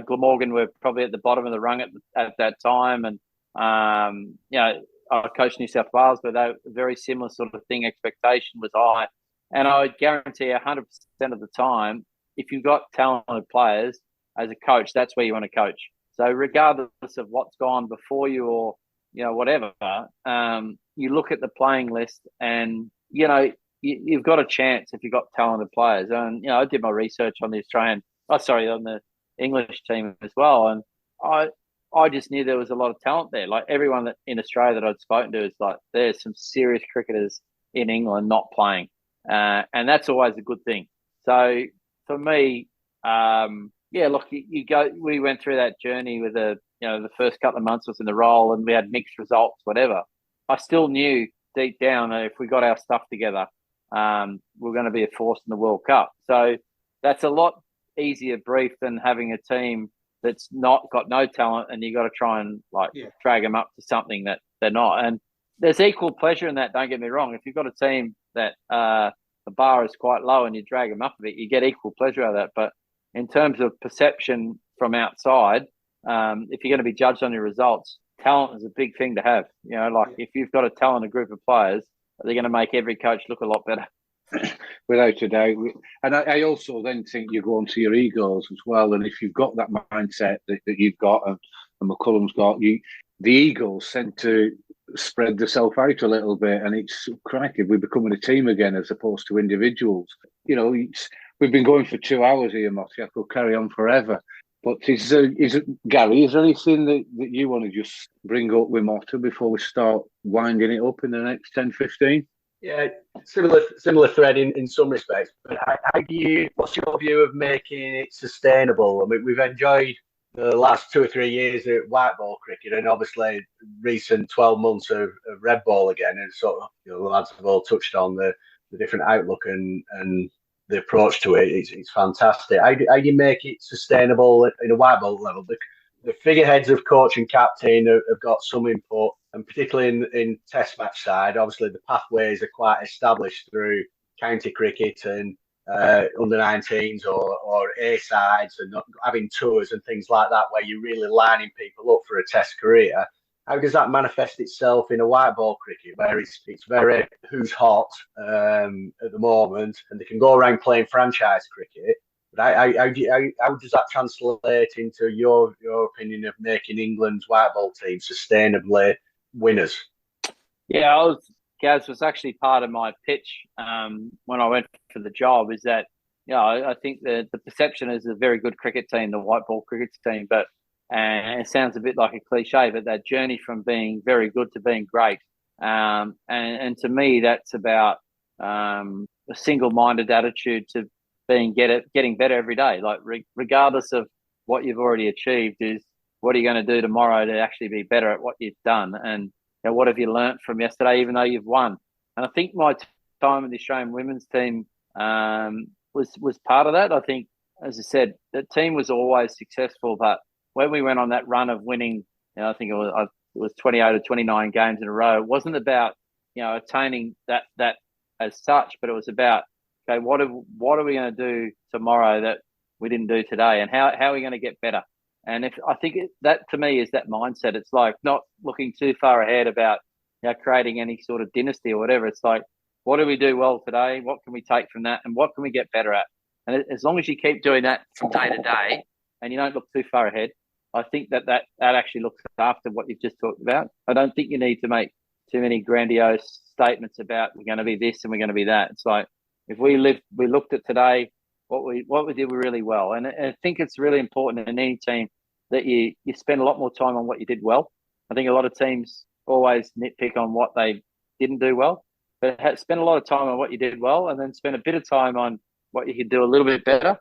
Glamorgan were probably at the bottom of the rung at that time, and I coached New South Wales, but they were very similar sort of thing. Expectation was high, and I would guarantee 100% of the time, if you've got talented players as a coach, that's where you want to coach. So regardless of what's gone before you, or whatever, you look at the playing list, and you've got a chance if you've got talented players. And I did my research on on the English team as well, and I just knew there was a lot of talent there. Like everyone in Australia that I'd spoken to is like, there's some serious cricketers in England not playing, and that's always a good thing. So for me, look, we went through that journey with the first couple of months was in the role, and we had mixed results, whatever. I still knew deep down that if we got our stuff together, we're going to be a force in the World Cup. So that's a lot easier brief than having a team that's not got no talent, and you got to try and drag them up to something that they're not. And there's equal pleasure in that. Don't get me wrong. If you've got a team that the bar is quite low and you drag them up a bit, you get equal pleasure out of that. But in terms of perception from outside, if you're going to be judged on your results, talent is a big thing to have. If you've got a talented group of players, they're going to make every coach look a lot better. Without a doubt. And I also then think you go on to your egos as well. And if you've got that mindset that you've got, and McCullum's got, the egos tend to spread themselves out a little bit, and it's crikey, we're becoming a team again as opposed to individuals. We've been going for 2 hours here, Motty. I could carry on forever. But Gary, is there anything that you want to just bring up with Motty before we start winding it up in the next 10, 15? Yeah, similar thread in some respects. But what's your view of making it sustainable? I mean, we've enjoyed the last 2 or 3 years of white ball cricket, and obviously recent 12 months of red ball again. And sort of, the lads have all touched on the different outlook and the approach to it. It's fantastic. How do you make it sustainable in a white ball level? The figureheads of coach and captain have got some input, and particularly in test match side, obviously the pathways are quite established through county cricket and under 19s or A sides, and having tours and things like that, where you're really lining people up for a test career. How does that manifest itself in a white ball cricket, where it's very who's hot at the moment, and they can go around playing franchise cricket? But how does that translate into your opinion of making England's white ball team sustainably winners? Yeah, Gaz was actually part of my pitch when I went for the job. Is that I think the perception is a very good cricket team, the white ball cricket team, but and it sounds a bit like a cliche, but that journey from being very good to being great, and to me that's about a single-minded attitude to getting better every day. Like regardless of what you've already achieved, is what are you going to do tomorrow to actually be better at what you've done, and what have you learnt from yesterday, even though you've won. And I think my time with the Australian women's team was part of that. I think, as I said, the team was always successful, but when we went on that run of winning, I think it was 28 or 29 games in a row, it wasn't about attaining that as such, but it was about, okay, what are we going to do tomorrow that we didn't do today, and how are we going to get better? And I think that to me is that mindset. It's like not looking too far ahead about creating any sort of dynasty or whatever. It's like, what do we do well today? What can we take from that, and what can we get better at? And as long as you keep doing that from day to day, and you don't look too far ahead, I think that actually looks after what you've just talked about. I don't think you need to make too many grandiose statements about we're going to be this and we're going to be that. It's like, if we looked at today, what we did really well. And I think it's really important in any team that you spend a lot more time on what you did well. I think a lot of teams always nitpick on what they didn't do well, but spend a lot of time on what you did well, and then spend a bit of time on what you could do a little bit better.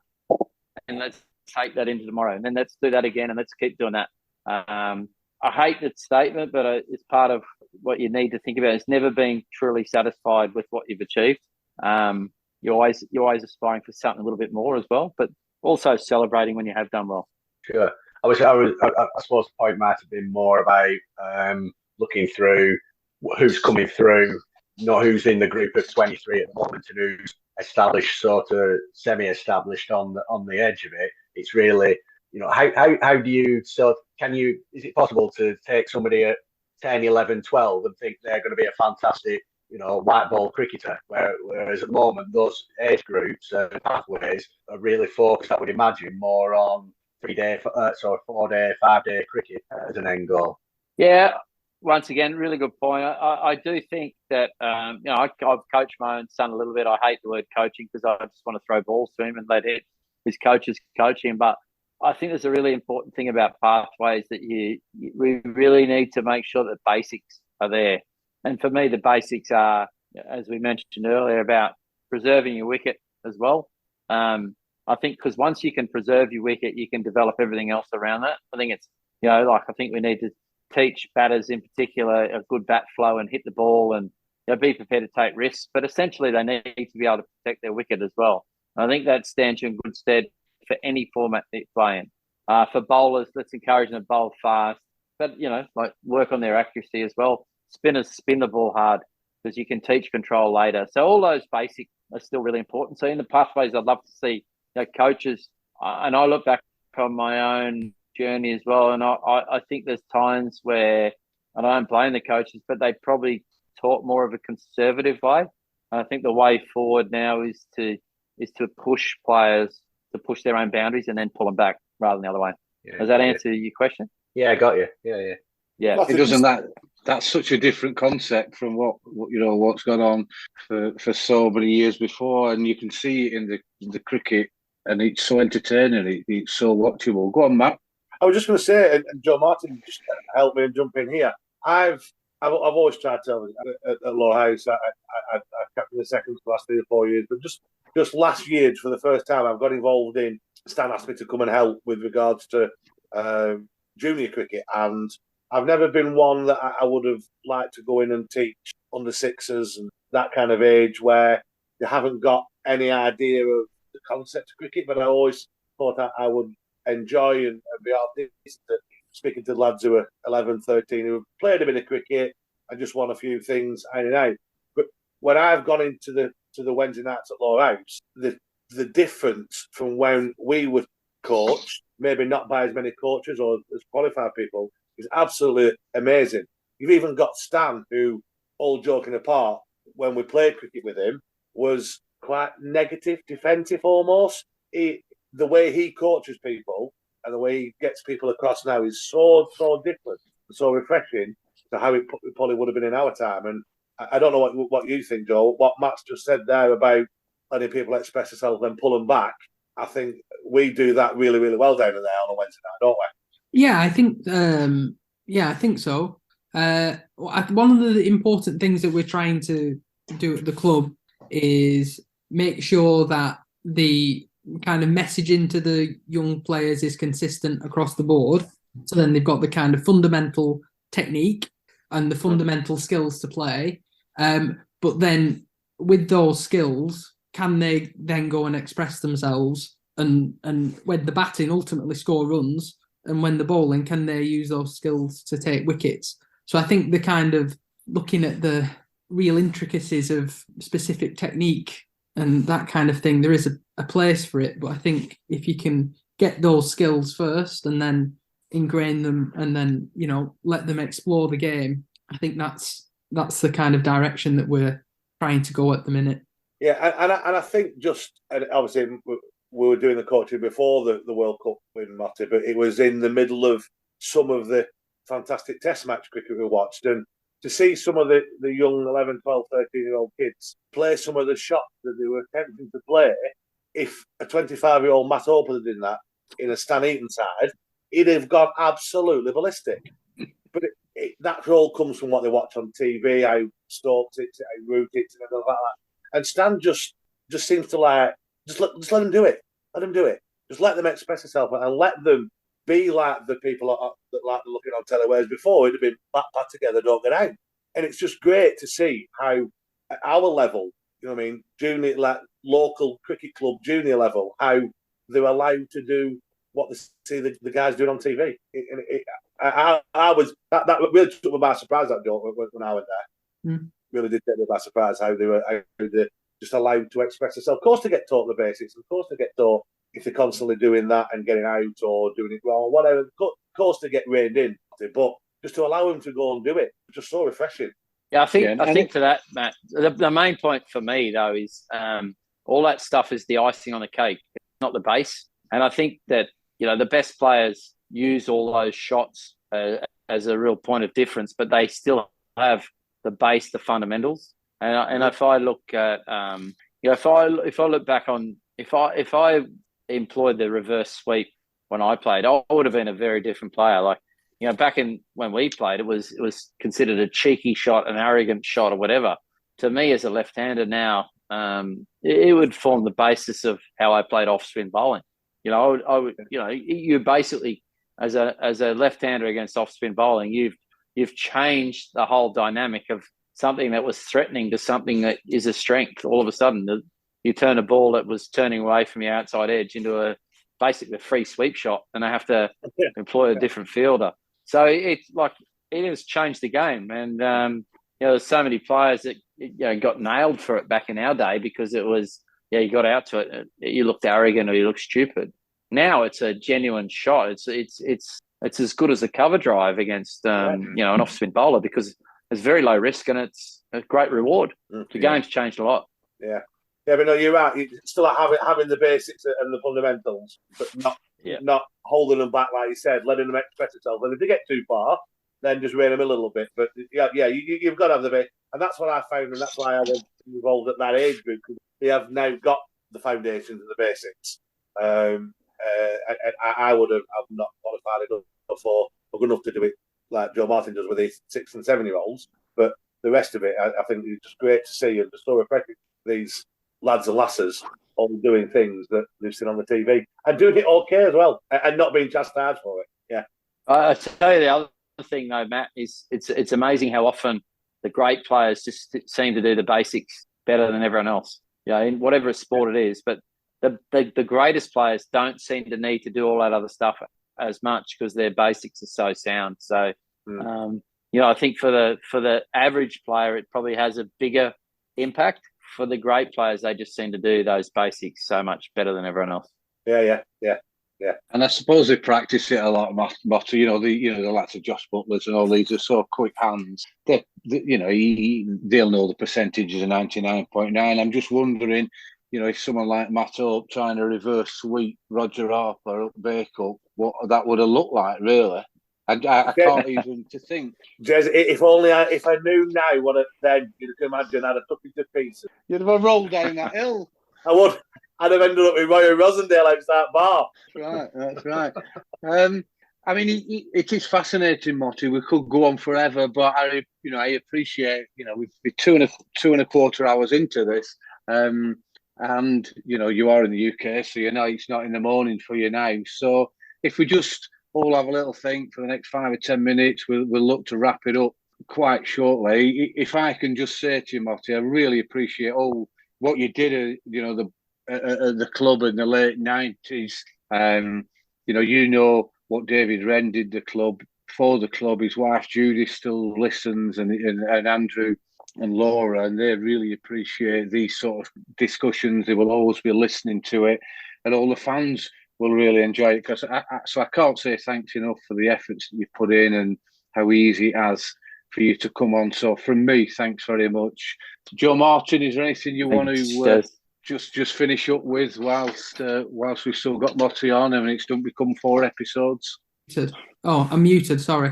And let's take that into tomorrow. And then let's do that again, and let's keep doing that. I hate that statement, but it's part of what you need to think about. It's never being truly satisfied with what you've achieved. You're always aspiring for something a little bit more as well, but also celebrating when you have done well. Sure. I suppose the point might have been more about looking through who's coming through, not who's in the group of 23 at the moment and who's established, sort of semi-established on the edge of it. It's really, how do you, is it possible to take somebody at 10, 11, 12 and think they're going to be a fantastic white ball cricketer, whereas at the moment those age groups pathways are really focused, I would imagine, more on 4-day, 5-day cricket as an end goal. Yeah, once again, really good point. I do think that I've coached my own son a little bit. I hate the word coaching because I just want to throw balls to him and let his coaches coach him. But I think there's a really important thing about pathways that we really need to make sure that basics are there. And for me, the basics are, as we mentioned earlier, about preserving your wicket as well. I think because once you can preserve your wicket, you can develop everything else around that. I think it's, I think we need to teach batters in particular a good bat flow and hit the ball and be prepared to take risks. But essentially, they need to be able to protect their wicket as well. And I think that stands you in good stead for any format that you play in. For bowlers, let's encourage them to bowl fast, but work on their accuracy as well. Spinners spin the ball hard because you can teach control later. So all those basics are still really important. So in the pathways, I'd love to see coaches, and I look back on my own journey as well, and I think there's times where, and I don't blame the coaches, but they probably taught more of a conservative way. And I think the way forward now is to push players to push their own boundaries and then pull them back rather than the other way. Yeah, does that answer your question? Yeah, I got you. Yeah. It doesn't that's such a different concept from what's gone on for so many years before, and you can see it in the cricket, and it's so entertaining. It's so watchable. Go on, Matt. I was just going to say, and Joe Martin just helped me and jump in here. I've always tried to tell at Lowerhouse. I kept in the second for the last 3 or 4 years, but just last year, for the first time, I've got involved in. Stan asked me to come and help with regards to junior cricket, and I've never been one that I would have liked to go in and teach under sixes and that kind of age where you haven't got any idea of the concept of cricket. But I always thought I would enjoy and be artistic, speaking to lads who are 11, 13, who have played a bit of cricket and just won a few things in and out. But when I've gone into the Wednesday nights at Lowerhouse, the difference from when we were coached, maybe not by as many coaches or as qualified people, is absolutely amazing. You've even got Stan, who, all joking apart, when we played cricket with him, was quite negative, defensive almost. The way he coaches people and the way he gets people across now is so different, so refreshing to how it probably would have been in our time. And I don't know what you think, Joe. What Matt's just said there about letting people express themselves and pull them back, I think we do that really, really well down there on a Wednesday night, don't we? Yeah, I think so. One of the important things that we're trying to do at the club is make sure that the kind of messaging to the young players is consistent across the board. So then they've got the kind of fundamental technique and the fundamental skills to play. But then with those skills, can they then go and express themselves? And when the batting ultimately score runs, and when the bowling, can they use those skills to take wickets? So I think the kind of looking at the real intricacies of specific technique and that kind of thing, there is a place for it. But I think if you can get those skills first and then ingrain them and then, let them explore the game, I think that's the kind of direction that we're trying to go at the minute. Yeah, and I think and obviously we were doing the coaching before the World Cup with Motty, but it was in the middle of some of the fantastic test match cricket we watched, and to see some of the young 11, 12, 13-year-old kids play some of the shots that they were attempting to play, if a 25-year-old Matt Hope had done that in a Stan Eaton side, he'd have gone absolutely ballistic. But that all comes from what they watch on TV, how Stokes hits it, how Root hits it, and all like that. And Stan just seems to just let them do it. Let them do it. Just let them express themselves and let them be like the people that like looking on telly. Whereas before it'd have been pat together, don't get out. And it's just great to see how at our level, junior, like local cricket club junior level, how they're allowed to do what they see the guys doing on TV. I was that really took me by surprise, that joke, when I went there. Really did take me by surprise how they're just allowed to express themselves. Of course, they get taught the basics. Of course, they get taught if they're constantly doing that and getting out or doing it wrong, whatever. Of course, they get reined in, but just to allow them to go and do it, it's just so refreshing. Yeah, I think for that, Matt, the main point for me though is all that stuff is the icing on the cake, not the base. And I think that the best players use all those shots as a real point of difference, but they still have the base, the fundamentals. And if I look at, if I look back on, if I employed the reverse sweep when I played, I would have been a very different player. Like, back in when we played, it was considered a cheeky shot, an arrogant shot, or whatever. To me, as a left-hander now, it would form the basis of how I played off-spin bowling. I would, you basically, as a left-hander against off-spin bowling, you've changed the whole dynamic of something that was threatening to something that is a strength. All of a sudden, you turn a ball that was turning away from your outside edge into basically a free sweep shot, and they have to employ a different fielder. So it's like it has changed the game, and there's so many players that got nailed for it back in our day because it was you got out to it, you looked arrogant or you looked stupid. Now it's a genuine shot. It's as good as a cover drive against an off-spin bowler because it's very low risk and it's a great reward. The game's changed a lot. Yeah, but no, you're right. You still having the basics and the fundamentals, but not holding them back, like you said, letting them express themselves. And if they get too far, then just rein them a little bit. But you've got to have the base, and that's what I found, and that's why I was involved at that age group, because they have now got the foundations and the basics. I would have not qualified enough for good enough to do it like Joe Martin does with his 6 and 7-year-olds, but the rest of it, I think it's just great to see, and just so refreshing. These lads and lasses all doing things that they've seen on the TV and doing it okay as well, and not being chastised for it. Yeah, I tell you the other thing though, Matt, is it's amazing how often the great players just seem to do the basics better than everyone else. In whatever sport it is, but the greatest players don't seem to need to do all that other stuff as much because their basics are so sound. So, I think for the average player, it probably has a bigger impact. For the great players, they just seem to do those basics so much better than everyone else. Yeah. And I suppose they practice it a lot, Motty. The likes of Josh Butlers and all these are so quick hands. They'll know the percentages of 99.9. I'm just wondering, if someone like Matt Hope trying to reverse sweep Roger Harper up Bakewell, what that would have looked like, really. I can't even to think. Jez, if I knew now what it then, you can imagine I'd have took it to pieces. You'd have rolled down that hill. I would. I'd have ended up with Roy Rosendale outside that bar. That's right. It is fascinating, Motty. We could go on forever, but I appreciate, we're two and a quarter hours into this, and you are in the UK, so it's not in the morning for you now. So if we just all have a little think for the next 5 or 10 minutes, we'll look to wrap it up. quite shortly. If I can just say to you, Motty, I really appreciate all what you did, the club in the late 90s. You know what David Wren did the club for the club. His wife Judy still listens, and Andrew and Laura, and they really appreciate these sort of discussions. They will always be listening to it, and all the fans will really enjoy it. Because I can't say thanks enough for the efforts that you've put in and how easy it has for you to come on. So from me, thanks very much. Joe Martin, is there anything you want to just finish up with whilst we've still got Motty on and it's don't become 4 episodes? Oh, I'm muted, sorry.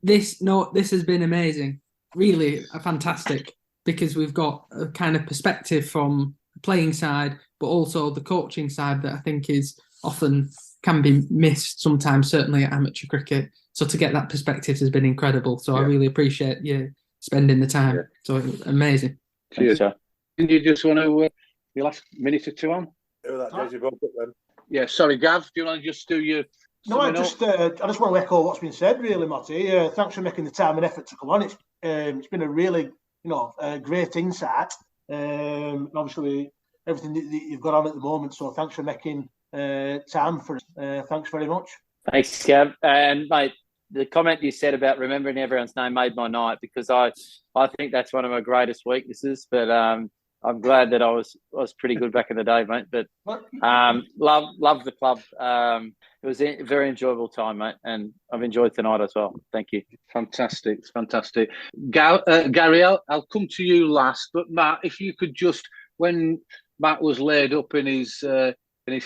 This has been amazing. Really fantastic, because we've got a kind of perspective from the playing side, but also the coaching side that I think is often can be missed sometimes, certainly at amateur cricket. So to get that perspective has been incredible. So I really appreciate you spending the time. Yeah. So amazing. Cheers. And you just want to your last minute or two on? Yeah, sorry, Gav. Do you want to just do your? No, I just want to echo what's been said, really, Motty. Thanks for making the time and effort to come on. It's been a really, great insight. Obviously, everything that you've got on at the moment. So thanks for making time for us. Thanks very much. Thanks, Gav. And mate, the comment you said about remembering everyone's name made my night, because I think that's one of my greatest weaknesses. But I'm glad that I was pretty good back in the day, mate. But love the club. It was a very enjoyable time, mate, and I've enjoyed tonight as well. Thank you. Fantastic. Gary, I'll come to you last. But Matt, if you could just, when Matt was laid up in his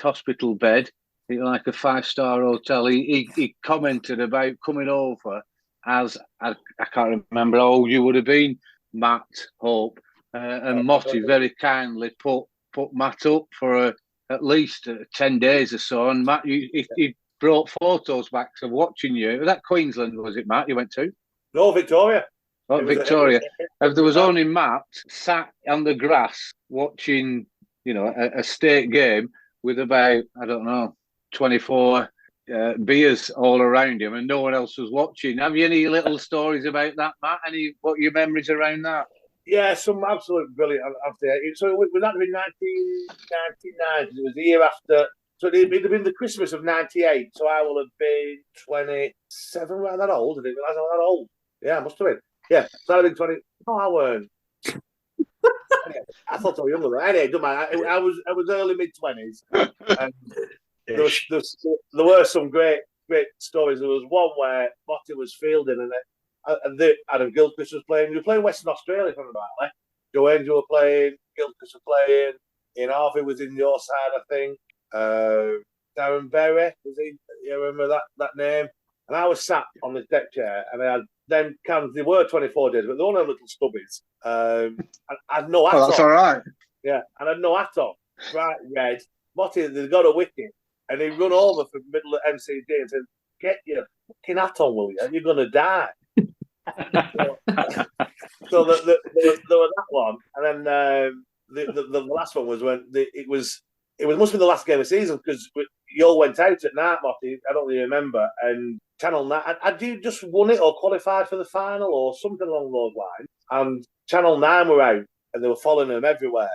hospital bed, like a 5-star hotel, he commented about coming over as I can't remember how old you would have been, Matt Hope. And Motty very kindly put Matt up for at least 10 days or so. And Matt, he brought photos back of watching you. Was that Queensland, was it, Matt, you went to? No, Victoria. Oh, Victoria. If there was only Matt sat on the grass watching, a state game with about, 24 beers all around him, and no one else was watching. Have you any little stories about that, Matt? What are your memories around that? Yeah, some absolute brilliant. So it was that in 1999. It was the year after. So it'd have been the Christmas of '98. So I will have been 27. Right, that old? I didn't realise I was that old. Yeah, I must have been. Yeah, so I'd have been 20. No, I weren't. I thought I was younger. Anyway, don't mind. I was early mid-20s. And there were some great stories. There was one where Motty was fielding, and Adam Gilchrist was playing. We were playing Western Australia, if I remember rightly. Joe Angel were playing, Gilchrist were playing. Ian Harvey was in your side, I think. Darren Berry was in. You remember that name? And I was sat on the deck chair, and I had them cans. They were 24 days, but they were only little stubbies. And I had no hat on. That's all right. Yeah, and I had no hat on. Bright red. Motty, they got a wicket, and he run over from the middle of MCD and said, "Get your fucking hat on, will you? You're going to die." So there was that one, and then the last one was when it must have been the last game of the season, because you all went out at night, Motty. I don't really remember. And Channel 9, had you just won it or qualified for the final or something along those lines? And Channel 9 were out, and they were following them everywhere.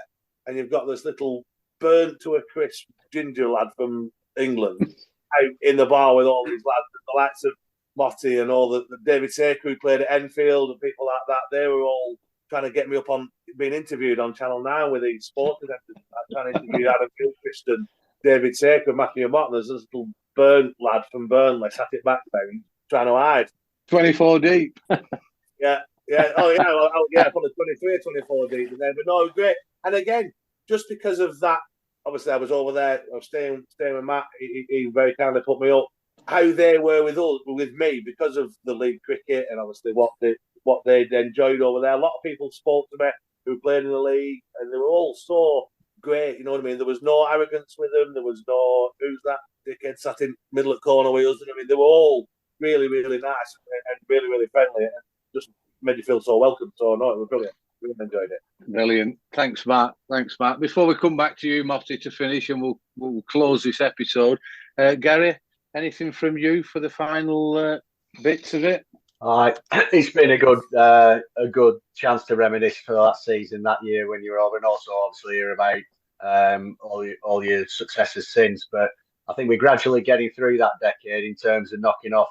And you've got this little burnt to a crisp ginger lad from England out in the bar with all these lads, the likes of Motty and all the David Saker who played at Enfield and people like that. They were all trying to get me up on being interviewed on Channel 9 with these sports presenters. Trying to interview Adam Gilchrist and David Saker and Matthew Mott. There's this little burnt lad from Burnley sat it back there trying to hide. 24 deep. Yeah. Oh, yeah. Probably 23 or 24 deep. And then, but no, it was great. And again, just because of that, obviously I was over there. I was staying with Matt. He very kindly put me up. How they were with me because of the league cricket and obviously what they'd enjoyed over there. A lot of people spoke to me who played in the league, and they were all so great. You know what I mean? There was no arrogance with them. There was no who's that dickhead sat in middle of corner wheels. I mean, they were all really, really nice and really, really friendly, and just made you feel so welcome. So no, it was brilliant. Really enjoyed it. Brilliant. Thanks, Matt. Before we come back to you, Motty, to finish, and we'll close this episode. Gary, anything from you for the final bits of it? It's been a good chance to reminisce for that season, that year when you were over, and also obviously hear about all your successes since. But I think we're gradually getting through that decade in terms of knocking off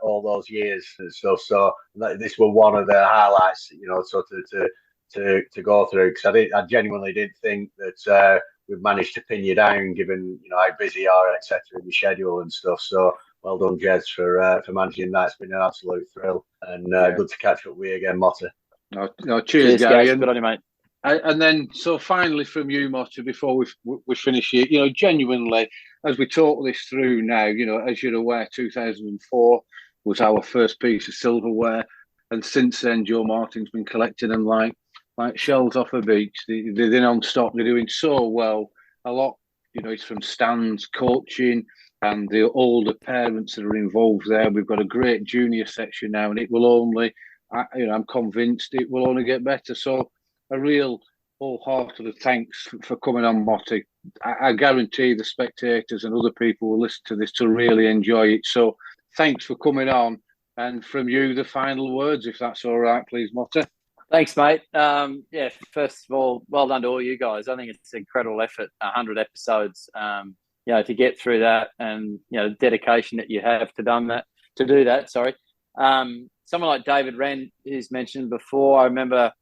all those years and stuff. So this was one of the highlights, sort of to go through, because I genuinely didn't think that we've managed to pin you down, given how busy you are, etc., in the schedule and stuff. So well done, Jez, for managing that. It's been an absolute thrill, and good to catch up with you again, Motta. No, cheers, Gary. Guys. Good on you, mate. And then, so finally from you, Motta, before we finish here, genuinely, as we talk this through now, as you're aware, 2004 was our first piece of silverware, and since then, Joe Martin's been collecting them like shells off a beach. They're non-stop. They're doing so well. A lot, it's from stands, coaching, and the older parents that are involved there. We've got a great junior section now, and it will only, I'm convinced it will only get better. So a real wholehearted thanks for coming on, Motty. I guarantee the spectators and other people will listen to this to really enjoy it. So thanks for coming on. And from you, the final words, if that's all right, please, Motty. Thanks, mate. First of all, well done to all you guys. I think it's an incredible effort, 100 episodes, to get through that, and, the dedication that you have to do that. Someone like David Wren, who's mentioned before, I remember,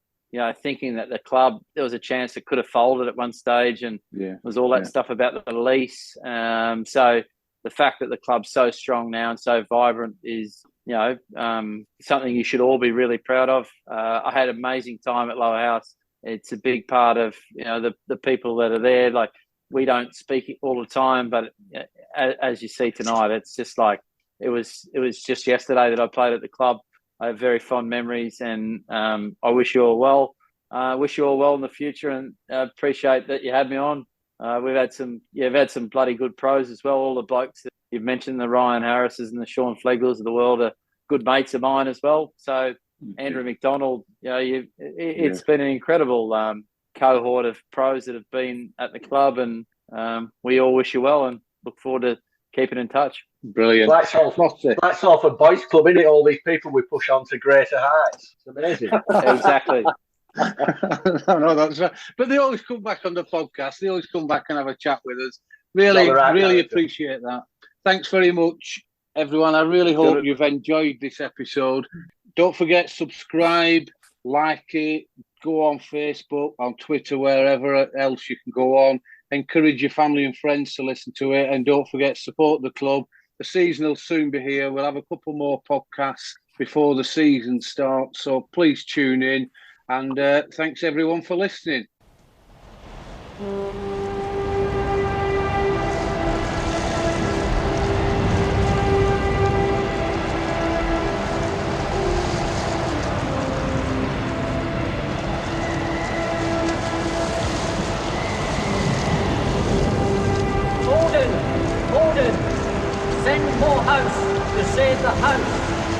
thinking that the club, there was a chance it could have folded at one stage, and was all that stuff about the lease. So the fact that the club's so strong now and so vibrant is, something you should all be really proud of. I had an amazing time at Lowerhouse. It's a big part of, the people that are there. Like, we don't speak all the time, but as you see tonight, it's just like, it was just yesterday that I played at the club. I have very fond memories, and I wish you all well. Wish you all well in the future, and appreciate that you had me on. We've had some bloody good pros as well. All the blokes that you've mentioned, the Ryan Harrises and the Sean Flegels of the world, are good mates of mine as well. So Andrew McDonald, it's been an incredible cohort of pros that have been at the club, and we all wish you well and look forward to keeping in touch. Brilliant. That's all for boys club, isn't it? All these people we push on to greater heights. It's amazing. Exactly. No, that's right. But they always come back on the podcast. They always come back and have a chat with us. Really appreciate that. Thanks very much, everyone. I really hope you've enjoyed this episode. Don't forget, subscribe, like it, go on Facebook, on Twitter, wherever else you can go on. Encourage your family and friends to listen to it. And don't forget, support the club. The season will soon be here. We'll have a couple more podcasts before the season starts. So please tune in. And thanks, everyone, for listening. Order! Send Moorhouse to save the house.